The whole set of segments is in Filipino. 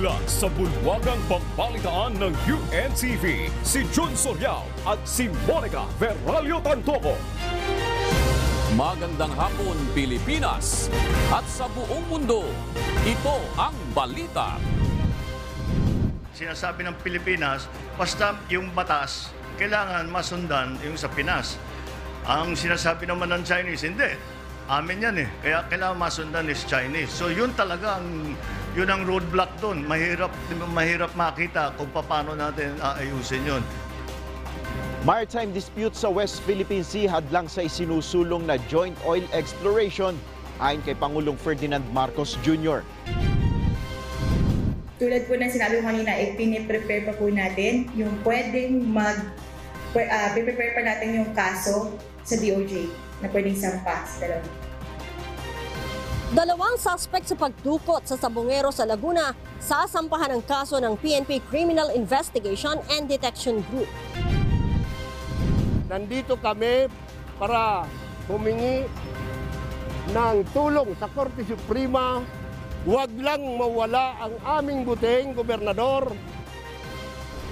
Mula sa bulwagang pagbalitaan ng UNTV, si Jun Soriao at si Monica Verralio Tantoco. Magandang hapon, Pilipinas! At sa buong mundo, ito ang balita. Sinasabi ng Pilipinas, basta yung batas, kailangan masundan yung sa Pinas. Ang sinasabi naman ng Chinese, hindi. Amin yan eh. Kaya kailangan masundan is Chinese. So yun talaga yun ang roadblock doon. Mahirap makita kung paano natin aayusin yun. Maritime dispute sa West Philippine Sea hadlang sa isinusulong na joint oil exploration ayon kay Pangulong Ferdinand Marcos Jr. Tulad po ng sinabi ko kanina, piniprepare pa po natin yung pwedeng prepare pa natin yung kaso sa DOJ na pwedeng sampa sa dalawa. Dalawang suspect sa pagdukot sa sabongero sa Laguna sasampahan ng kaso ng PNP Criminal Investigation and Detection Group. Nandito kami para humingi ng tulong sa Korte Suprema. Huwag lang mawala ang aming butihing gobernador.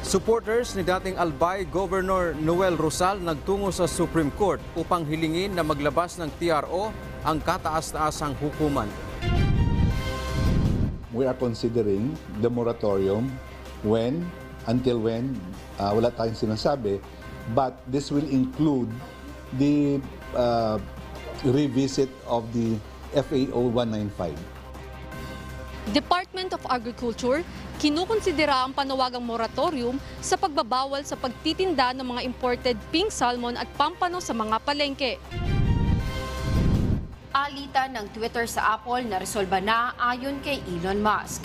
Supporters ni dating Albay Governor Noel Rosal nagtungo sa Supreme Court upang hilingin na maglabas ng TRO ang kataas-taasang hukuman. We are considering the moratorium until when, wala tayong sinasabi, but this will include the revisit of the FAO 195. Department of Agriculture, kinukonsidera ang panawagang moratorium sa pagbabawal sa pagtitinda ng mga imported pink salmon at pampano sa mga palengke. Alitan ng Twitter sa Apple na resolba na ayon kay Elon Musk.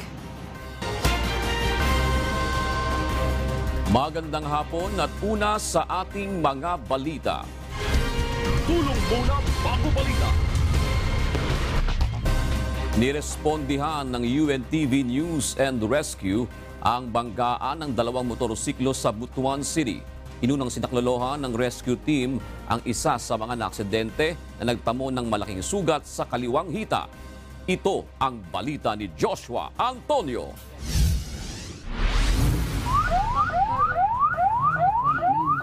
Magandang hapon at una sa ating mga balita. Tulong muna bago balita. Nirespondihan ng UNTV News and Rescue ang banggaan ng dalawang motorsiklo sa Butuan City. Inunang sinaklolohan ng rescue team ang isa sa mga naaksidente na nagtamo ng malaking sugat sa kaliwang hita. Ito ang balita ni Joshua Antonio.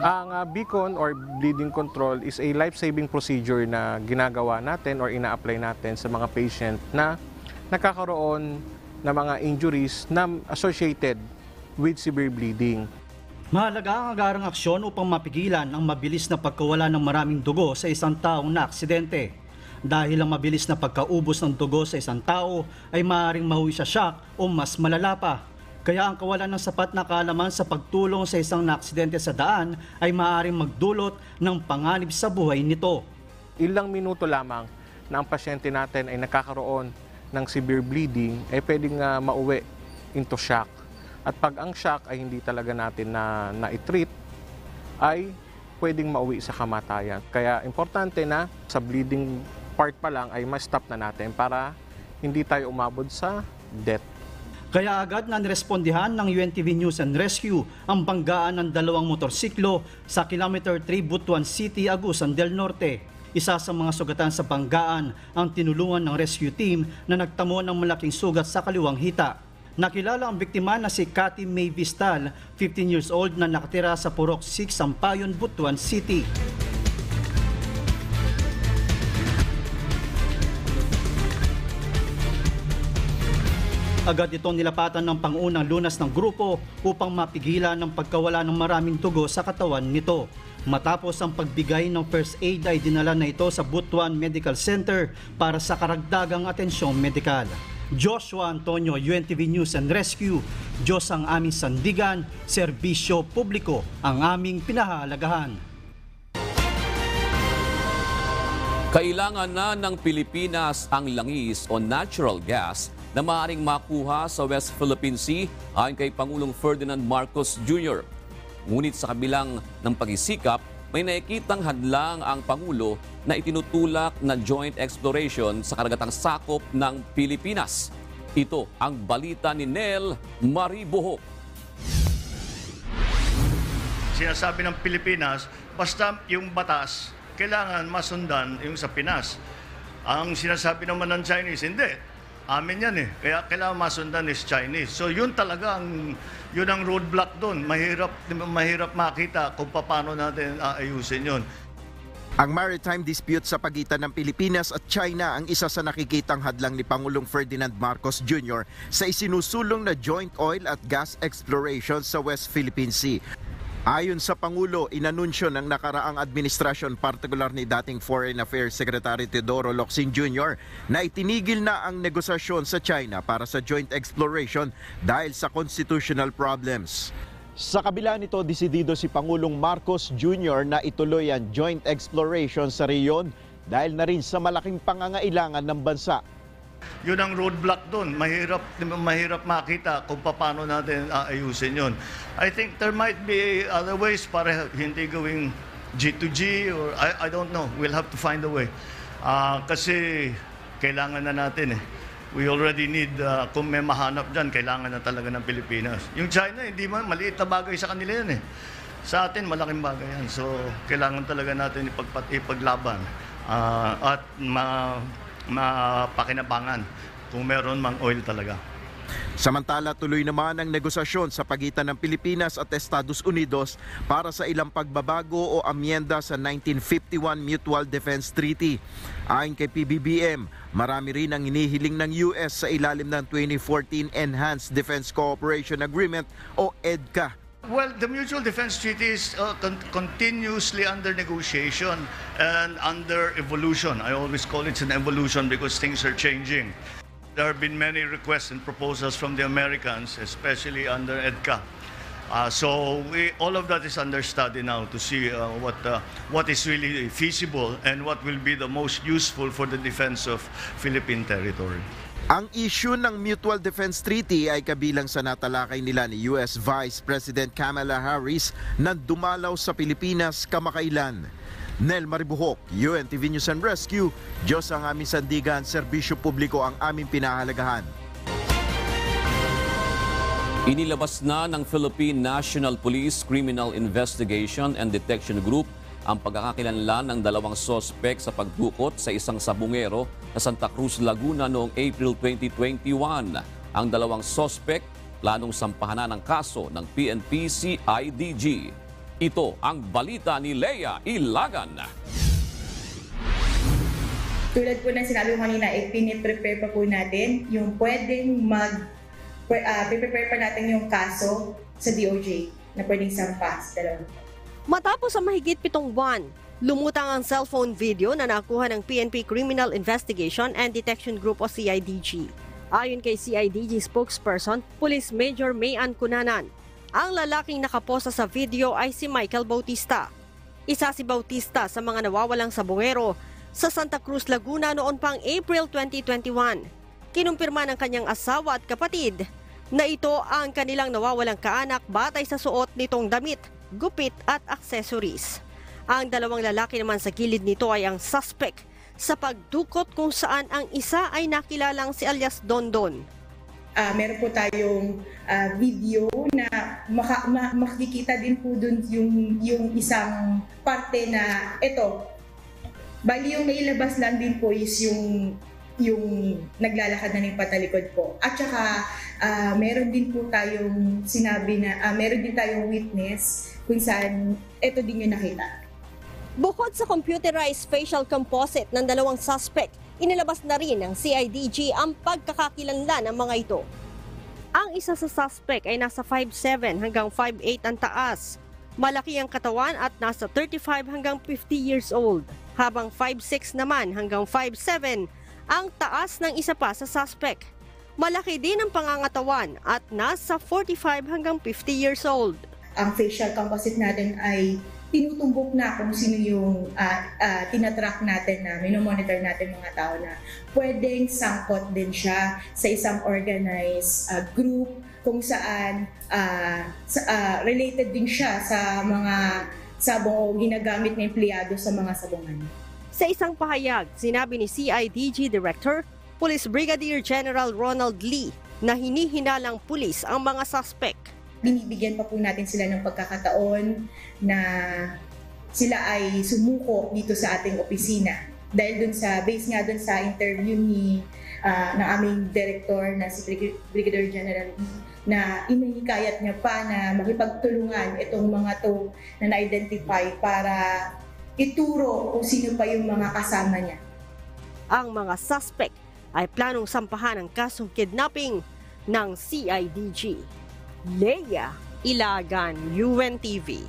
Ang beacon or bleeding control is a life-saving procedure na ginagawa natin or ina-apply natin sa mga patient na nakakaroon ng mga injuries na associated with severe bleeding. Mahalaga ang agarang aksyon upang mapigilan ang mabilis na pagkawala ng maraming dugo sa isang taong naaksidente. Dahil ang mabilis na pagkaubos ng dugo sa isang tao ay maaaring mahuwi sa shock o mas malala pa. Kaya ang kawalan ng sapat na kaalaman sa pagtulong sa isang naaksidente sa daan ay maaaring magdulot ng panganib sa buhay nito. Ilang minuto lamang na ang pasyente natin ay nakakaroon ng severe bleeding ay pwedeng mauwi into shock. At pag ang shock ay hindi talaga natin na-treat ay pwedeng mauwi sa kamatayan. Kaya importante na sa bleeding part pa lang ay ma-stop na natin para hindi tayo umabot sa death. Kaya agad na nirespondihan ng UNTV News and Rescue ang banggaan ng dalawang motorsiklo sa Kilometer 3 Butuan City, Agusan del Norte. Isa sa mga sugatan sa banggaan ang tinulungan ng rescue team na nagtamo ng malaking sugat sa kaliwang hita. Nakilala ang biktima na si Cathy May Vistal, 15 years old na nakatira sa Purok 6, Sampayon, Butuan City. Agad itong nilapatan ng pangunang lunas ng grupo upang mapigilan ang pagkawala ng maraming dugo sa katawan nito. Matapos ang pagbigay ng first aid ay dinala na ito sa Butuan Medical Center para sa karagdagang atensyong medikal. Joshua Antonio, UNTV News and Rescue. Diyos ang aming sandigan, serbisyo publiko ang aming pinahahalagahan. Kailangan na ng Pilipinas ang langis o natural gas na maaaring makuha sa West Philippine Sea ayon kay Pangulong Ferdinand Marcos Jr. Ngunit sa kabilang ng pag-isikap, may nakikitang hadlang ang Pangulo na itinutulak na joint exploration sa karagatang sakop ng Pilipinas. Ito ang balita ni Nel Maribohok. Sinasabi ng Pilipinas, basta yung batas, kailangan masundan yung sa Pinas. Ang sinasabi naman ng Chinese, hindi. Amin yan eh. Kaya kailangan masundan is Chinese. So yun talaga yun ang roadblock doon. Mahirap makita kung paano natin aayusin yun. Ang maritime dispute sa pagitan ng Pilipinas at China ang isa sa nakikitang hadlang ni Pangulong Ferdinand Marcos Jr. sa isinusulong na joint oil at gas exploration sa West Philippine Sea. Ayon sa Pangulo, inanunsyo ng nakaraang administrasyon, partikular ni dating Foreign Affairs Secretary Teodoro Locsin Jr. na itinigil na ang negosasyon sa China para sa joint exploration dahil sa constitutional problems. Sa kabila nito, desidido si Pangulong Marcos Jr. na ituloy ang joint exploration sa rehiyon dahil na rin sa malaking pangangailangan ng bansa. Yun ang roadblock doon. Mahirap makita kung paano natin aayusin yun. I think there might be other ways para hindi gawing G2G or I don't know. We'll have to find a way. Kasi kailangan na natin eh. We already need, kung may mahanap dyan, kailangan na talaga ng Pilipinas. Yung China, hindi man, maliit na bagay sa kanila yan eh. Sa atin, malaking bagay yan. So, kailangan talaga natin ipaglaban at mapakinabangan kung meron mang oil talaga. Samantala, tuloy naman ang negosasyon sa pagitan ng Pilipinas at Estados Unidos para sa ilang pagbabago o amyenda sa 1951 Mutual Defense Treaty. Ayon kay PBBM, marami rin ang inihiling ng US sa ilalim ng 2014 Enhanced Defense Cooperation Agreement o EDCA. Well, the Mutual Defense Treaty is continuously under negotiation and under evolution. I always call it an evolution because things are changing. There have been many requests and proposals from the Americans, especially under EDCA. So all of that is under study now to see what is really feasible and what will be the most useful for the defense of Philippine territory. Ang issue ng Mutual Defense Treaty ay kabilang sa natalakay nila ni US Vice President Kamala Harris na dumalaw sa Pilipinas kamakailan. Nel Maribuhok, UNTV News and Rescue, Diyos ang aming sandigan, serbisyo publiko ang aming pinahalagahan. Inilabas na ng Philippine National Police Criminal Investigation and Detection Group ang pagkakakilanlan ng dalawang sospek sa pagdukot sa isang sabungero sa Santa Cruz, Laguna noong April 2021. Ang dalawang sospek planong sampahan ng kaso ng PNP-CIDG. Ito ang balita ni Lea Ilagan. Tulad po ng sinabi ko kanina, piniprepare pa po natin yung pwedeng prepare pa natin yung kaso sa DOJ na pwedeng sampa sa dalawa. Matapos ang mahigit 7 buwan, lumutang ang cellphone video na nakuha ng PNP Criminal Investigation and Detection Group o CIDG. Ayon kay CIDG spokesperson, Police Major Mayan Cunanan, ang lalaking nakaposa sa video ay si Michael Bautista. Isa si Bautista sa mga nawawalang sabungero sa Santa Cruz, Laguna noon pang April 2021. Kinumpirma ng kanyang asawa at kapatid na ito ang kanilang nawawalang kaanak batay sa suot nitong damit, gupit at accessories. Ang dalawang lalaki naman sa gilid nito ay ang suspect sa pagdukot kung saan ang isa ay nakilalang si alias Dondon. Meron po tayong video na makikita din po dun yung isang parte na ito. Bali yung nailabas lang din po is yung naglalakad na ng patalikod po. At saka meron din po tayong sinabi na meron din tayong witness kung saan ito din yung nakita. Bukod sa computerized facial composite ng dalawang suspect, inilabas na rin ng CIDG ang pagkakakilanlan ng mga ito. Ang isa sa suspect ay nasa 5'7" hanggang 5'8" ang taas. Malaki ang katawan at nasa 35 hanggang 50 years old, habang 5'6" naman hanggang 5'7" ang taas ng isa pa sa suspect. Malaki din ang pangangatawan at nasa 45 hanggang 50 years old. Ang facial composite natin ay tinutumbok na kung sino yung tinatrack natin na minomonitor natin mga tao na pwedeng sangkot din siya sa isang organized group kung saan related din siya sa mga sabong o ginagamit na empleyado sa mga sabungan. Sa isang pahayag, sinabi ni CIDG Director, Police Brigadier General Ronald Lee na hinihinalang pulis ang mga suspect. Binibigyan pa po natin sila ng pagkakataon na sila ay sumuko dito sa ating opisina. Dahil dun sa, based nga dun sa interview ni ng aming director na si Brigadier General na inihikayat niya pa na makipagtulungan itong mga to na na-identify para ituro kung sino pa yung mga kasama niya. Ang mga suspect ay planong sampahan ng kasong kidnapping ng CIDG. Leia Ilagan, UNTV,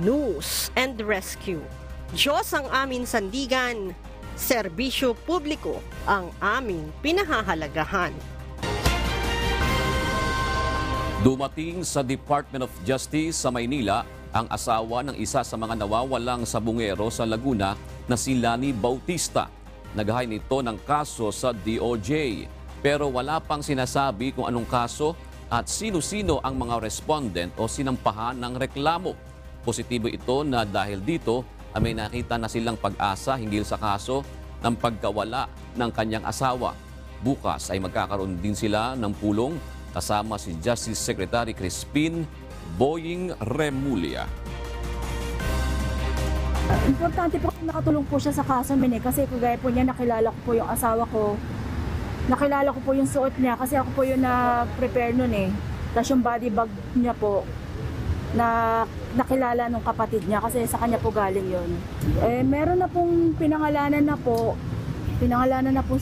News and Rescue. Diyos ang aming sandigan, serbisyo publiko ang aming pinahahalagahan. Dumating sa Department of Justice sa Maynila ang asawa ng isa sa mga nawawalang sabungero sa Laguna na si Lani Bautista. Naghahain ito ng kaso sa DOJ. Pero wala pang sinasabi kung anong kaso at sino-sino ang mga respondent o sinampahan ng reklamo. Positibo ito na dahil dito may nakita na silang pag-asa hinggil sa kaso ng pagkawala ng kanyang asawa. Bukas ay magkakaroon din sila ng pulong kasama si Justice Secretary Crispin Boying Remulla. Importante po nakatulong po siya sa kaso kasi kagaya po niya nakilala ko po yung asawa ko. Nakilala ko po yung suot niya kasi ako po yung na-prepare nun eh. Tapos yung body bag niya po na nakilala nung kapatid niya kasi sa kanya po galing yun. Meron na pong pinangalanan na po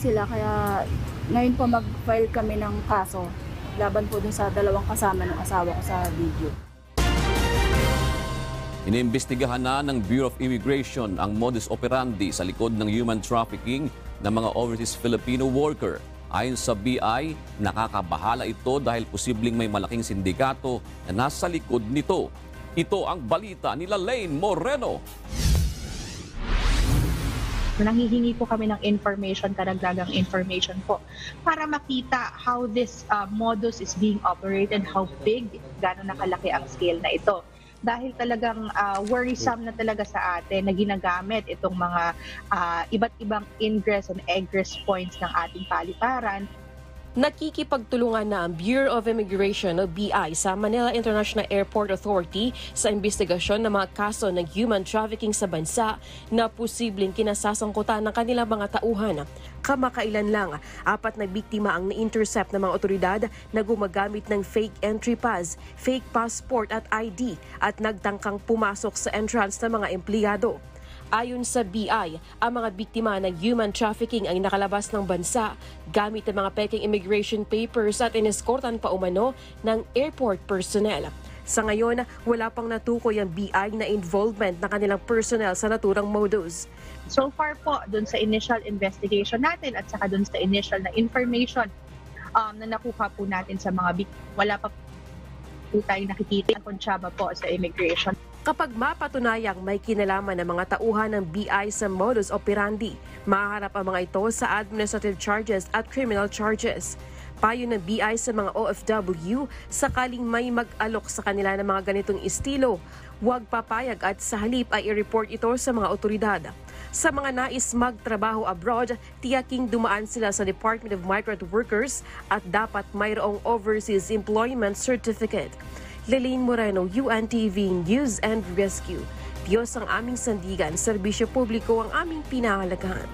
sila kaya ngayon po mag-file kami ng kaso laban po dun sa dalawang kasama ng asawa ko sa video. Iniimbestigahan na ng Bureau of Immigration ang modus operandi sa likod ng human trafficking ng mga overseas Filipino worker. Ayon sa BI, nakakabahala ito dahil posibleng may malaking sindikato na nasa likod nito. Ito ang balita ni Lane Moreno. Nanghihingi po kami ng information, karagdagang information po para makita how this modus is being operated, how big, gano'n nakalaki ang scale na ito. Dahil talagang worrisome na talaga sa atin na ginagamit itong mga iba't ibang ingress and egress points ng ating paliparan. Nakikipagtulungan na ang Bureau of Immigration o BI sa Manila International Airport Authority sa investigasyon ng mga kaso ng human trafficking sa bansa na posibleng kinasasangkutan ng kanilang mga tauhan. Kamakailan lang, 4 na biktima ang na-intercept ng mga otoridad na gumagamit ng fake entry pass, fake passport at ID at nagtangkang pumasok sa entrance ng mga empleyado. Ayon sa BI, ang mga biktima ng human trafficking ay nakalabas ng bansa gamit ang mga peking immigration papers at ineskortan pa umano ng airport personnel. Sa ngayon, wala pang natukoy ang BI na involvement ng kanilang personnel sa naturang modus. So far po, dun sa initial investigation natin at saka dun sa initial na information na nakuha po natin sa mga biktima, wala pa po tayong nakikita ang konsyaba po sa immigration. Kapag mapatunayang may kinalaman ng mga tauhan ng BI sa modus operandi, mahaharap ang mga ito sa administrative charges at criminal charges. Payo ng BI sa mga OFW, sakaling may mag-alok sa kanila ng mga ganitong estilo, huwag papayag at sa halip ay i-report ito sa mga otoridad. Sa mga nais magtrabaho abroad, tiyaking dumaan sila sa Department of Migrant Workers at dapat mayroong Overseas Employment Certificate. Lane Moreno, UNTV News and Rescue. Diyos ang aming sandigan, serbisyo publiko ang aming pinahalagahan.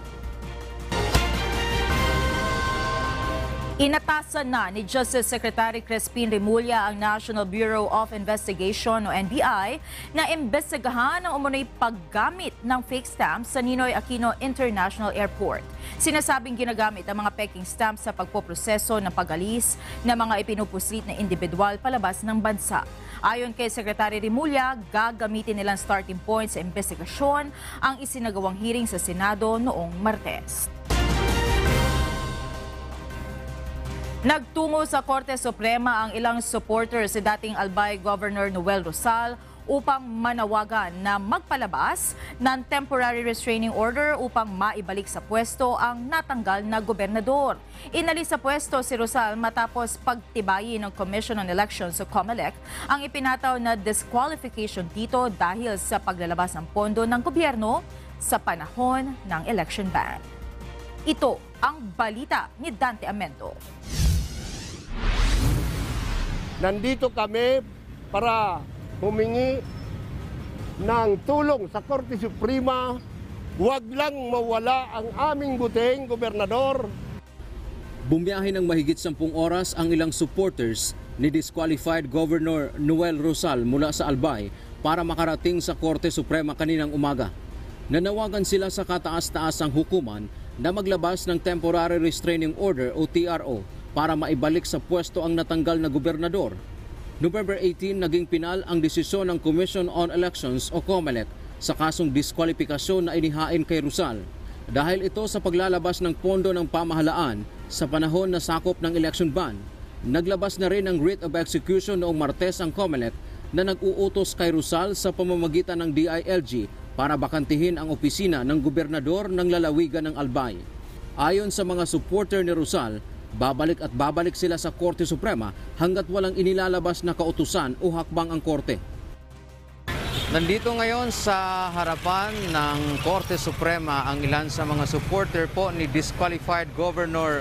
Inatasan na ni Justice Secretary Crispin Remulla ang National Bureau of Investigation o NBI na imbestigahan ang umunoy paggamit ng fake stamps sa Ninoy Aquino International Airport. Sinasabing ginagamit ang mga peking stamps sa pagpoproseso ng pag-alis ng mga ipinupuslit na individual palabas ng bansa. Ayon kay Secretary Remulla, gagamitin nilang starting point sa investigasyon ang isinagawang hearing sa Senado noong Martes. Nagtungo sa Korte Suprema ang ilang supporters si dating Albay Governor Noel Rosal upang manawagan na magpalabas ng temporary restraining order upang maibalik sa pwesto ang natanggal na gobernador. Inalis sa pwesto si Rosal matapos pagtibayin ng Commission on Elections o COMELEC ang ipinataw na disqualification dito dahil sa paglalabas ng pondo ng gobyerno sa panahon ng election ban. Ito ang balita ni Dante Amento. Nandito kami para humingi ng tulong sa Korte Suprema. Huwag lang mawala ang aming butihing gobernador. Bumiyahe ng mahigit 10 oras ang ilang supporters ni disqualified Governor Noel Rosal mula sa Albay para makarating sa Korte Suprema kaninang umaga. Nanawagan sila sa kataas-taasang hukuman na maglabas ng Temporary Restraining Order o TRO para maibalik sa pwesto ang natanggal na gobernador. November 18, naging pinal ang desisyon ng Commission on Elections o COMELEC sa kasong diskwalifikasyon na inihain kay Rosal. Dahil ito sa paglalabas ng pondo ng pamahalaan sa panahon na sakop ng election ban, naglabas na rin ng writ of execution noong Martes ang COMELEC na nag-uutos kay Rosal sa pamamagitan ng DILG para bakantihin ang opisina ng gobernador ng lalawigan ng Albay. Ayon sa mga supporter ni Rosal, babalik at babalik sila sa Korte Suprema hanggat walang inilalabas na kautusan o hakbang ang Korte. Nandito ngayon sa harapan ng Korte Suprema ang ilan sa mga supporter po ni disqualified Governor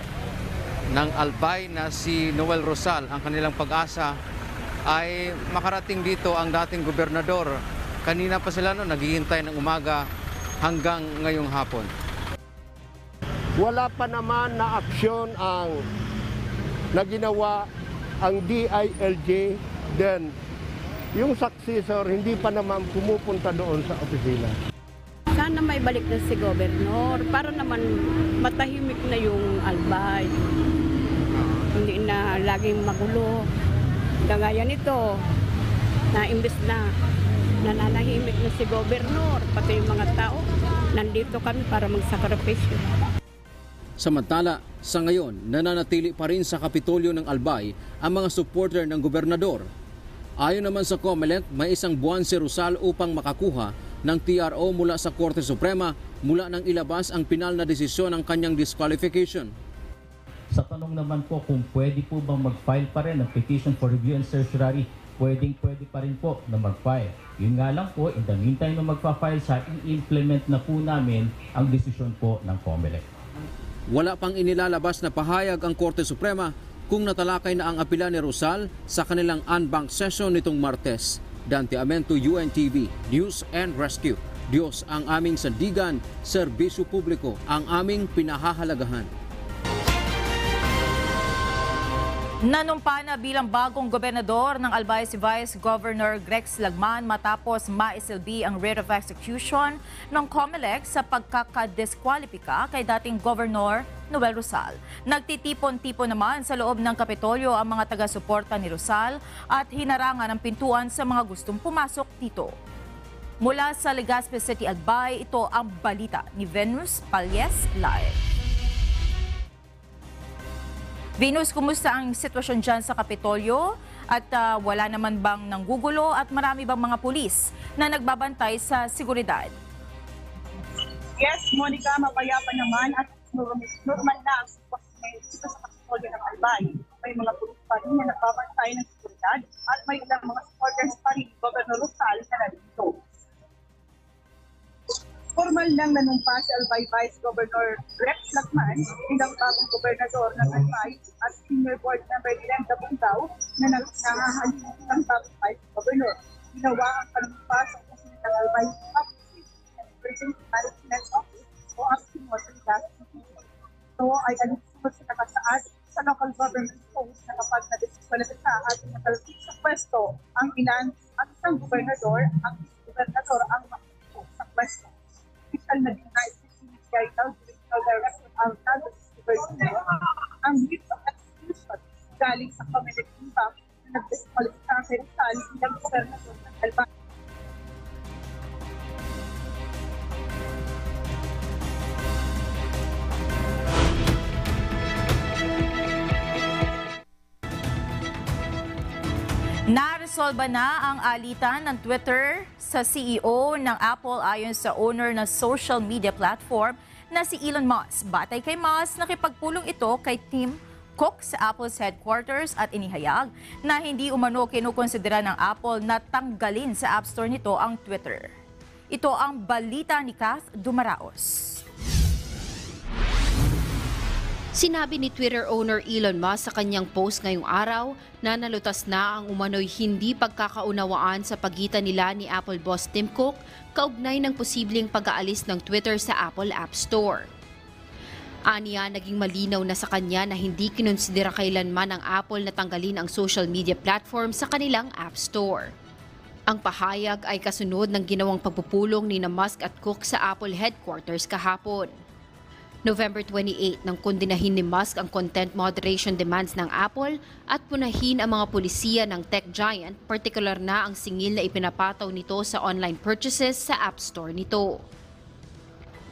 ng Albay na si Noel Rosal. Ang kanilang pag-asa ay makarating dito ang dating gobernador. Kanina pa sila naghihintay ng umaga hanggang ngayong hapon. Wala pa naman na aksyon ang naginawa ang DILG, then yung successor hindi pa naman pumupunta doon sa opisina. Sana may balik na si Gobernador para naman matahimik na yung Albay. Hindi na laging magulo. Kagaya nito, na imbes na nananahimik na si Gobernador, pati yung mga tao, nandito kami para magsakripisyo. Samantala, sa ngayon, nananatili pa rin sa Kapitolyo ng Albay ang mga supporter ng gobernador. Ayon naman sa COMELEC, may 1 buwan si Rosal upang makakuha ng TRO mula sa Korte Suprema mula nang ilabas ang pinal na desisyon ng kanyang disqualification. Sa tanong naman po kung pwede po bang mag-file pa rin ng petition for review and certiorari, pwede pa rin po na mag-file. Yun nga lang po, in the meantime na magpa-file siya, i-implement na po namin ang desisyon po ng COMELEC. Wala pang inilalabas na pahayag ang Korte Suprema kung natalakay na ang apela ni Rosal sa kanilang unbanked session nitong Martes. Dante Amento, UNTV, News and Rescue. Diyos ang aming sandigan, serbisyo publiko ang aming pinahahalagahan. Nanumpa na bilang bagong gobernador ng Albay si Vice Governor Grex Lagman matapos maisilbi ang writ of execution ng COMELEC sa pagkakadiskwalipika kay dating Governor Noel Rosal. Nagtitipon-tipon naman sa loob ng Kapitolyo ang mga taga-suporta ni Rosal at hinarangan ang pintuan sa mga gustong pumasok dito. Mula sa Legazpi City, Albay, ito ang balita ni Venus Palyes Live. Venus, kumusta ang sitwasyon dyan sa Kapitolyo? At wala naman bang nanggugulo at marami bang mga pulis na nagbabantay sa seguridad? Yes, Monica, mapayapa naman at normal na ang sitwasyon dito sa Kapitolyo ng Albay. May mga pulis pa rin na nagbabantay ng seguridad at may ilang mga supporters pa rin ni Governor Rosal na narito. Formal lang nanumpa si Albay Vice Governor Grex Lagman bilang bagong gobernador ng Albay at senior board member ni Lem Dabungaw na nangahalin ng bagong Vice Governor. Ginawa ang panumpa sa opisina ng Albay Office and Emergency Management Office o ASPIMO sa Legazpi City. Ito ay alisunod sa nakasaad sa local government post na kapag nadiskwalipika at natalpik sa pwesto ang ilan at isang gobernador, ang gobernador ang makupo sa pwesto. Official na din na isipinigay ng Divisional Director of Talos University ang writ of execution galing sa COMELEC na nag-disqualify kay Rosal bilang gobernador ng Albay. Naresolba na ang alitan ng Twitter sa CEO ng Apple ayon sa owner ng social media platform na si Elon Musk. Batay kay Musk, nakipagpulong ito kay Tim Cook sa Apple's headquarters at inihayag na hindi umano kinukonsidera ng Apple na tanggalin sa App Store nito ang Twitter. Ito ang balita ni Kath Dumaraos. Sinabi ni Twitter owner Elon Musk sa kanyang post ngayong araw na nalutas na ang umano'y hindi pagkakaunawaan sa pagitan nila ni Apple boss Tim Cook kaugnay ng posibleng pag-aalis ng Twitter sa Apple App Store. Aniya, naging malinaw na sa kanya na hindi kinonsidera kailanman ng Apple na tanggalin ang social media platform sa kanilang App Store. Ang pahayag ay kasunod ng ginawang pagpupulong ni Musk at Cook sa Apple headquarters kahapon. November 28 nang kondinahin ni Musk ang content moderation demands ng Apple at punahin ang mga pulisiya ng tech giant, partikular na ang singil na ipinapataw nito sa online purchases sa App Store nito.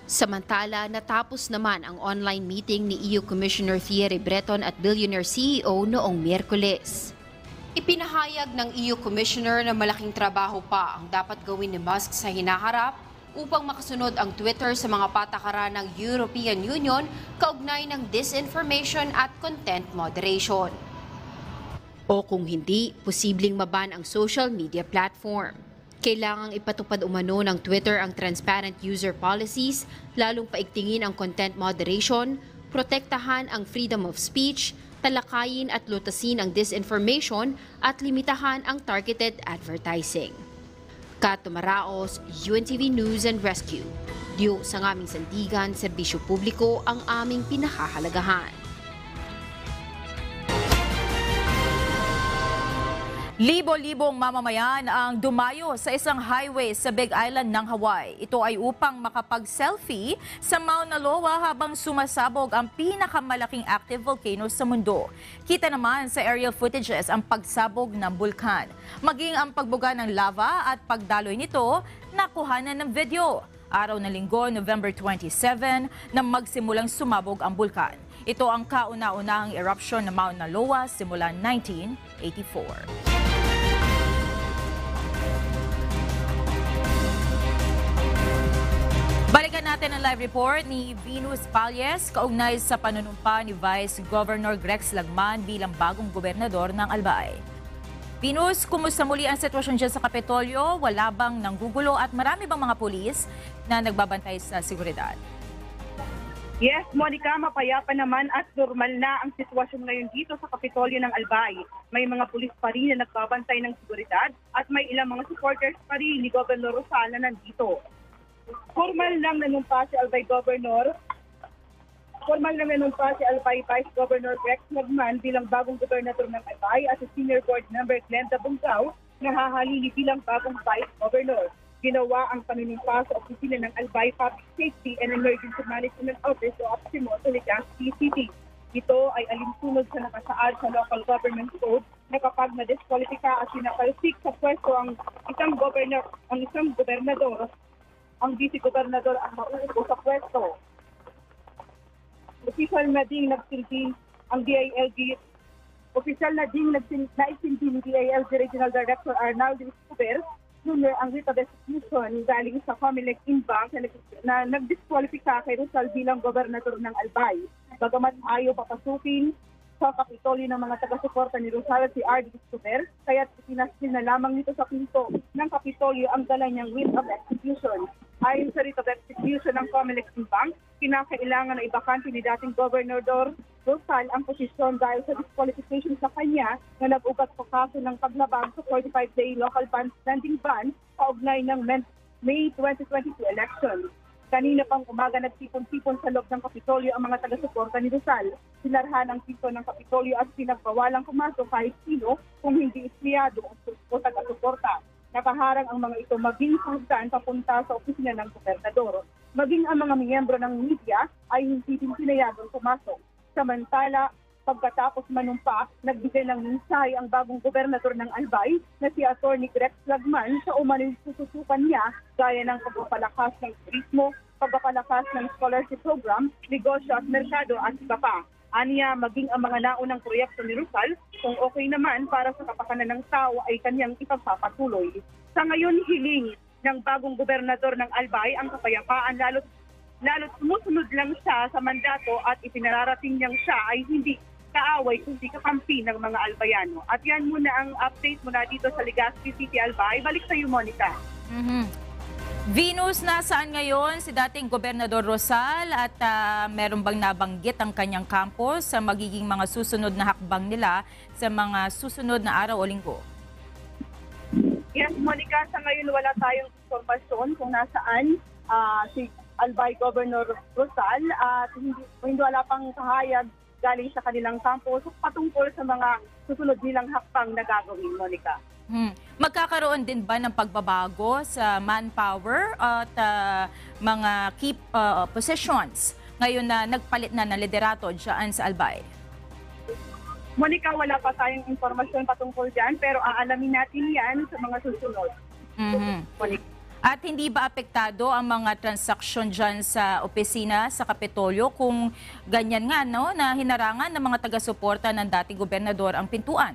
Samantala, natapos naman ang online meeting ni EU Commissioner Thierry Breton at Billionaire CEO noong Miyerkules. Ipinahayag ng EU Commissioner na malaking trabaho pa ang dapat gawin ni Musk sa hinaharap upang makasunod ang Twitter sa mga patakaran ng European Union kaugnay ng disinformation at content moderation. O kung hindi, posibleng maban ang social media platform. Kailangang ipatupad umano ng Twitter ang transparent user policies, lalong paigtingin ang content moderation, protektahan ang freedom of speech, talakayin at lutasin ang disinformation at limitahan ang targeted advertising. Kat Tumaraos, UNTV News and Rescue. Diyos ang aming sandigan, serbisyo publiko ang aming pinahahalagahan. Libo-libong mamamayan ang dumayo sa isang highway sa Big Island ng Hawaii. Ito ay upang makapag-selfie sa Mauna Loa habang sumasabog ang pinakamalaking active volcano sa mundo. Kita naman sa aerial footages ang pagsabog ng bulkan. Maging ang pagbuga ng lava at pagdaloy nito, nakuhanan ng video. Araw ng Linggo, November 27, na magsimulang sumabog ang bulkan. Ito ang kauna-unahang eruption ng Mauna Loa simula 1984. Balikan natin ang live report ni Venus Palles kaugnay sa panunumpa ni Vice Governor Grex Lagman bilang bagong gobernador ng Albay. Venus, kumusta muli ang sitwasyon dyan sa Kapitolyo? Wala bang nanggugulo at marami bang mga pulis na nagbabantay sa seguridad? Yes, Monica, mapayapa naman at normal na ang sitwasyon ngayon dito sa Kapitolyo ng Albay. May mga pulis pa rin na nagbabantay ng seguridad at may ilang mga supporters pa rin ni Governor Rosal na nandito. Formal lang nanumpa si Albay Vice Governor Grex Lagman bilang bagong gobernador ng Albay at si Senior Board Member Glenda Bungao na hahalili bilang bagong Vice Governor. Ginawa ang panunumpa sa opisina ng Albay Public Safety and Emergency Management Office o APSIMO sa Legazpi City. Ito ay alinsunod sa nakasaad sa local government code na kapag na-disqualifika at sinapalsik sa pwesto ang isang gobernador, ang vice-gobernador ang mauupo sa pwesto. Opisyal na ding nagsilbi ni DILG Regional Director Arnaldo Escobar Jr. ang writ of execution galing sa Comelec Inbank na nag-disqualifika kay Rizal bilang gobernador ng Albay. Bagamat ayaw papasukin sa Kapitolyo ng mga taga-suporta ni Rosal si R.D. Escobar, kaya't ipinasil na lamang nito sa pinto ng Kapitolyo ang dala niyang writ of execution. Ayon sa writ of execution ng Comelec Bank, kinakailangan na ibakante ni dating Gobernador Rosal ang posisyon dahil sa disqualification sa kanya na nag-ugat sa kaso ng paglabag sa 45-day local standing ban kaugnay ng May 2022 election. Kanina pang umaga nagtipon-tipon sa loob ng Kapitolyo ang mga taga-suporta ni Rosal. Sinarhan ang pinto ng Kapitolyo at pinagbawalang pumasok kahit sino kung hindi ismiyado o taga-suporta. Nakaharang ang mga ito maging saan papunta sa opisina ng gobernador. Maging ang mga miyembro ng media ay hindi din pinayagang pumasok. Samantala, pagkatapos manumpa, nagbigay ng mensahe ang bagong gobernador ng Albay na si Atty. Grex Lagman sa umano'y sususukan niya gaya ng pagpapalakas ng turismo, pagpapalakas ng scholarship program, negosyo at merkado at iba pa. Aniya, maging ang mga naunang proyekto ni Rosal, kung okay naman para sa kapakanan ng tao ay kanyang ipagpapatuloy. Sa ngayon, hiling ng bagong gobernador ng Albay ang kapayapaan lalo't sumusunod lang siya sa mandato at ipinararating niyang siya ay hindi kaaway kundi kakampi ng mga Albayano. At yan muna ang update muna dito sa Legazpi City, Albay. Balik sa iyo, Monica. Venus, nasaan ngayon si dating Gobernador Rosal at meron bang nabanggit ang kanyang campus sa magiging mga susunod na hakbang nila sa mga susunod na araw o linggo? Yes, Monica, sa ngayon wala tayong informasyon kung nasaan si Albay Governor Rosal at hindi wala pang kahayag galing sa kanilang kampo patungkol sa mga susunod nilang hakbang na gagawin, Monica. Magkakaroon din ba ng pagbabago sa manpower at mga key positions ngayon na nagpalit na ng liderato dyan sa Albay? Monica, wala pa tayong informasyon patungkol dyan pero aalamin natin yan sa mga susunod. Monica. At hindi ba apektado ang mga transaksyon dyan sa opisina sa Kapitolyo kung ganyan nga na hinarangan ng mga taga-suporta ng dating gobernador ang pintuan?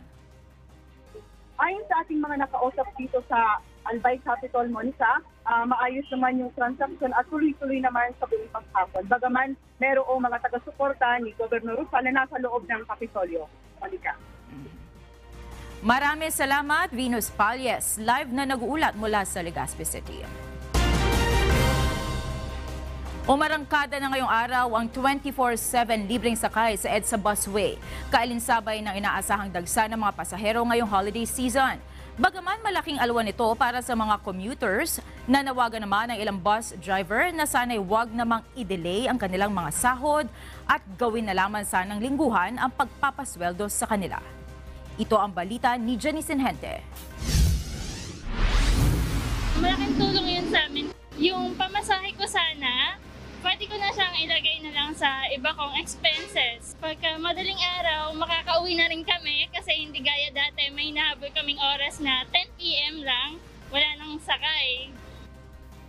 Ayon sa ating mga nakausap dito sa Albay Capitol, Monica, maayos naman yung transaction at tuloy-tuloy naman sa buong paghapon. Bagaman mayroong mga taga-suporta ni Governor Rosal na nasa loob ng Kapitolyo, Monica. Maraming salamat, Venus Palles, live na nag-uulat mula sa Legazpi City. Umarangkada na ngayong araw ang 24/7 libreng sakay sa EDSA Busway. Kaalinsabay ng inaasahang dagsa ng mga pasahero ngayong holiday season. Bagaman malaking alwan ito para sa mga commuters, nanawagan naman ang ilang bus driver na sana'y huwag namang i-delay ang kanilang mga sahod at gawin na lamang sanang lingguhan ang pagpapasweldo sa kanila. Ito ang balita ni Jenny Sinhente. Malaking tulong yun sa amin. Yung pamasahe ko sana, pwede ko na siyang ilagay na lang sa iba kong expenses. Pagka madaling araw, makakauwi na rin kami kasi hindi gaya dati, may nahabol kaming oras na 10 p.m. lang, wala nang sakay.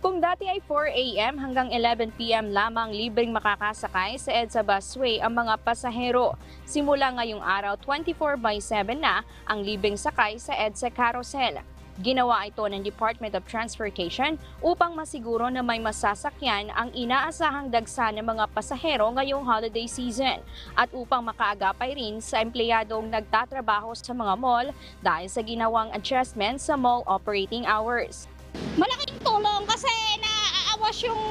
Kung dati ay 4 a.m. hanggang 11 p.m. lamang libreng makakasakay sa EDSA Busway ang mga pasahero, simula ngayong araw 24/7 na ang libreng sakay sa EDSA Carousel. Ginawa ito ng Department of Transportation upang masiguro na may masasakyan ang inaasahang dagsa ng mga pasahero ngayong holiday season at upang makaagapay rin sa empleyadong nagtatrabaho sa mga mall dahil sa ginawang adjustment sa mall operating hours. Malaking tulong kasi naaawas yung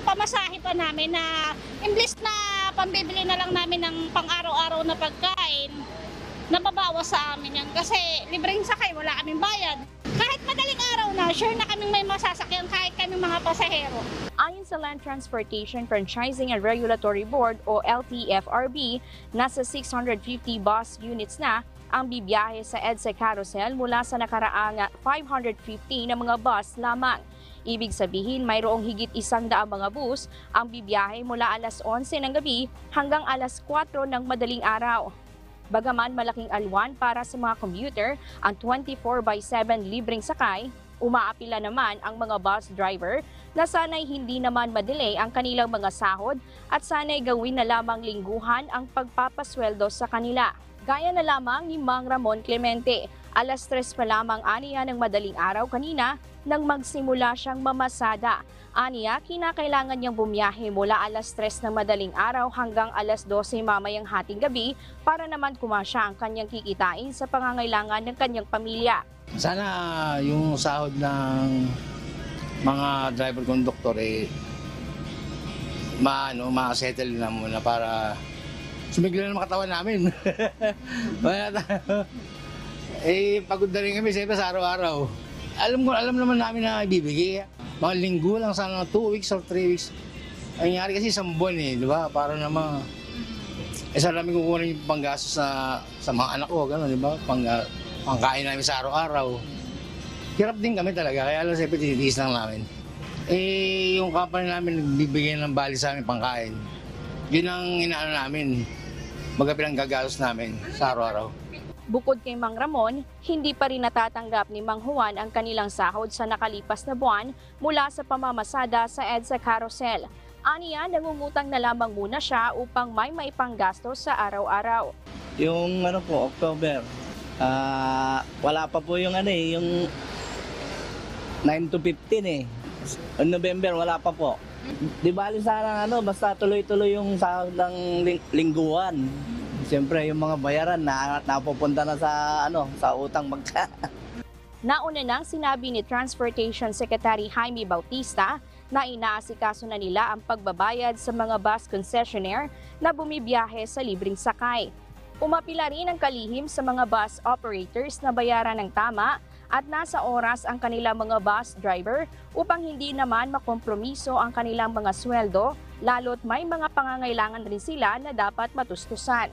pamasahe pa namin na imbis na pambibili na lang namin ng pang-araw-araw na pagkain, nababawas sa amin yan kasi libreng sakay, wala kaming bayad. Kahit madaling araw na, sure na kaming may masasakyan kahit kaming mga pasahero. Ayon sa Land Transportation Franchising and Regulatory Board o LTFRB, nasa 650 bus units na ang bibiyahe sa EDSA Carousel mula sa nakaraang 550 na mga bus lamang. Ibig sabihin, mayroong higit 100 mga bus ang bibiyahe mula alas 11 ng gabi hanggang alas 4 ng madaling araw. Bagaman malaking alwan para sa mga commuter ang 24/7 libreng sakay, umaapila naman ang mga bus driver na sana'y hindi naman madelay ang kanilang mga sahod at sana'y gawin na lamang lingguhan ang pagpapasweldo sa kanila. Gaya na lamang ni Mang Ramon Clemente, alas 3 pa lamang aniya ng madaling araw kanina nang magsimula siyang mamasada. Aniya, kinakailangan niyang bumiyahe mula alas 3 ng madaling araw hanggang alas 12 mamayang hating gabi para naman kumasya ang kanyang kikitain sa pangangailangan ng kanyang pamilya. Sana yung sahod ng mga driver-conductor ma-settle na muna para sumigla na makatawan namin. Pagod na rin kami siyempre sa araw-araw. Alam naman namin na ibibigay. Mga linggo lang sana 2 weeks or 3 weeks. Ang nangyari kasi isang buwan di ba? Para naman, sana namin kukuha yung panggastos sa mga anak ko, gano'n, di ba? Pangkain namin sa araw-araw. Hirap din kami talaga, kaya alam siyempre titiis lang namin. Yung company namin nagbibigay ng bali sa amin pangkain. Yun ang inaano namin, magkapilang gagastos namin sa araw-araw. Bukod kay Mang Ramon, hindi pa rin natatanggap ni Mang Juan ang kanilang sahod sa nakalipas na buwan mula sa pamamasada sa EDSA Carousel. Aniya, nangungutang na lamang muna siya upang may maipanggastos sa araw-araw. Yung October, wala pa po yung yung 9 to 15 November wala pa po. Di bali sana basta tuloy-tuloy yung sahod ng lingguhan. Siyempre yung mga bayaran napupunta na sa utang magka. Nauna nang sinabi ni Transportation Secretary Jaime Bautista na inaasikaso na nila ang pagbabayad sa mga bus concessionaire na bumibiyahe sa libreng sakay. Umapila rin ang kalihim sa mga bus operators na bayaran ng tama at nasa oras ang kanilang mga bus driver upang hindi naman makompromiso ang kanilang mga sweldo, lalo't may mga pangangailangan rin sila na dapat matustusan.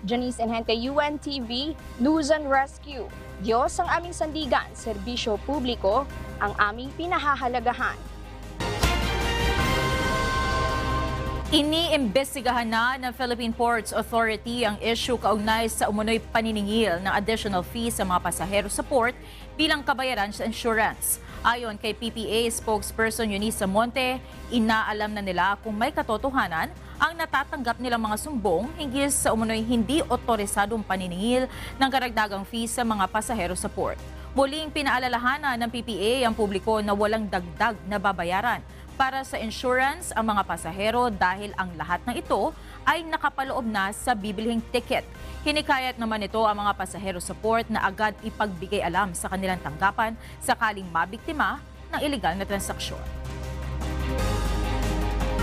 Janice Enhente, UNTV, News and Rescue. Diyos ang aming sandigan, serbisyo publiko ang aming pinahahalagahan. Iniimbestigahan na ng Philippine Ports Authority ang issue kaugnay sa umunoy paniningil ng additional fees sa mga pasahero sa port bilang kabayaran sa insurance. Ayon kay PPA spokesperson Eunice Monte, inaalam na nila kung may katotohanan ang natatanggap nilang mga sumbong hinggil sa umunoy hindi otorisadong paniningil ng karagdagang fees sa mga pasahero sa port. Muling pinaalalahanan ng PPA ang publiko na walang dagdag na babayaran para sa insurance ang mga pasahero dahil ang lahat ng ito ay nakapaloob na sa bibilhing ticket. Hinikayat naman ito ang mga pasahero sa port na agad ipagbigay alam sa kanilang tanggapan sakaling mabiktima ng ilegal na transaksyon.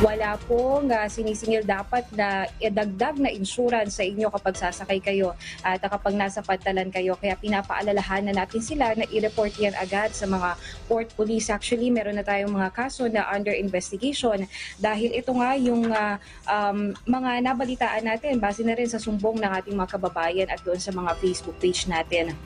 Wala pong sinisingil dapat na idagdag na insurance sa inyo kapag sasakay kayo at kapag nasa pantalan kayo. Kaya pinapaalalahanan natin sila na i-report yan agad sa mga port police. Actually, meron na tayong mga kaso na under investigation dahil ito nga yung mga nabalitaan natin base na rin sa sumbong ng ating mga kababayan at doon sa mga Facebook page natin.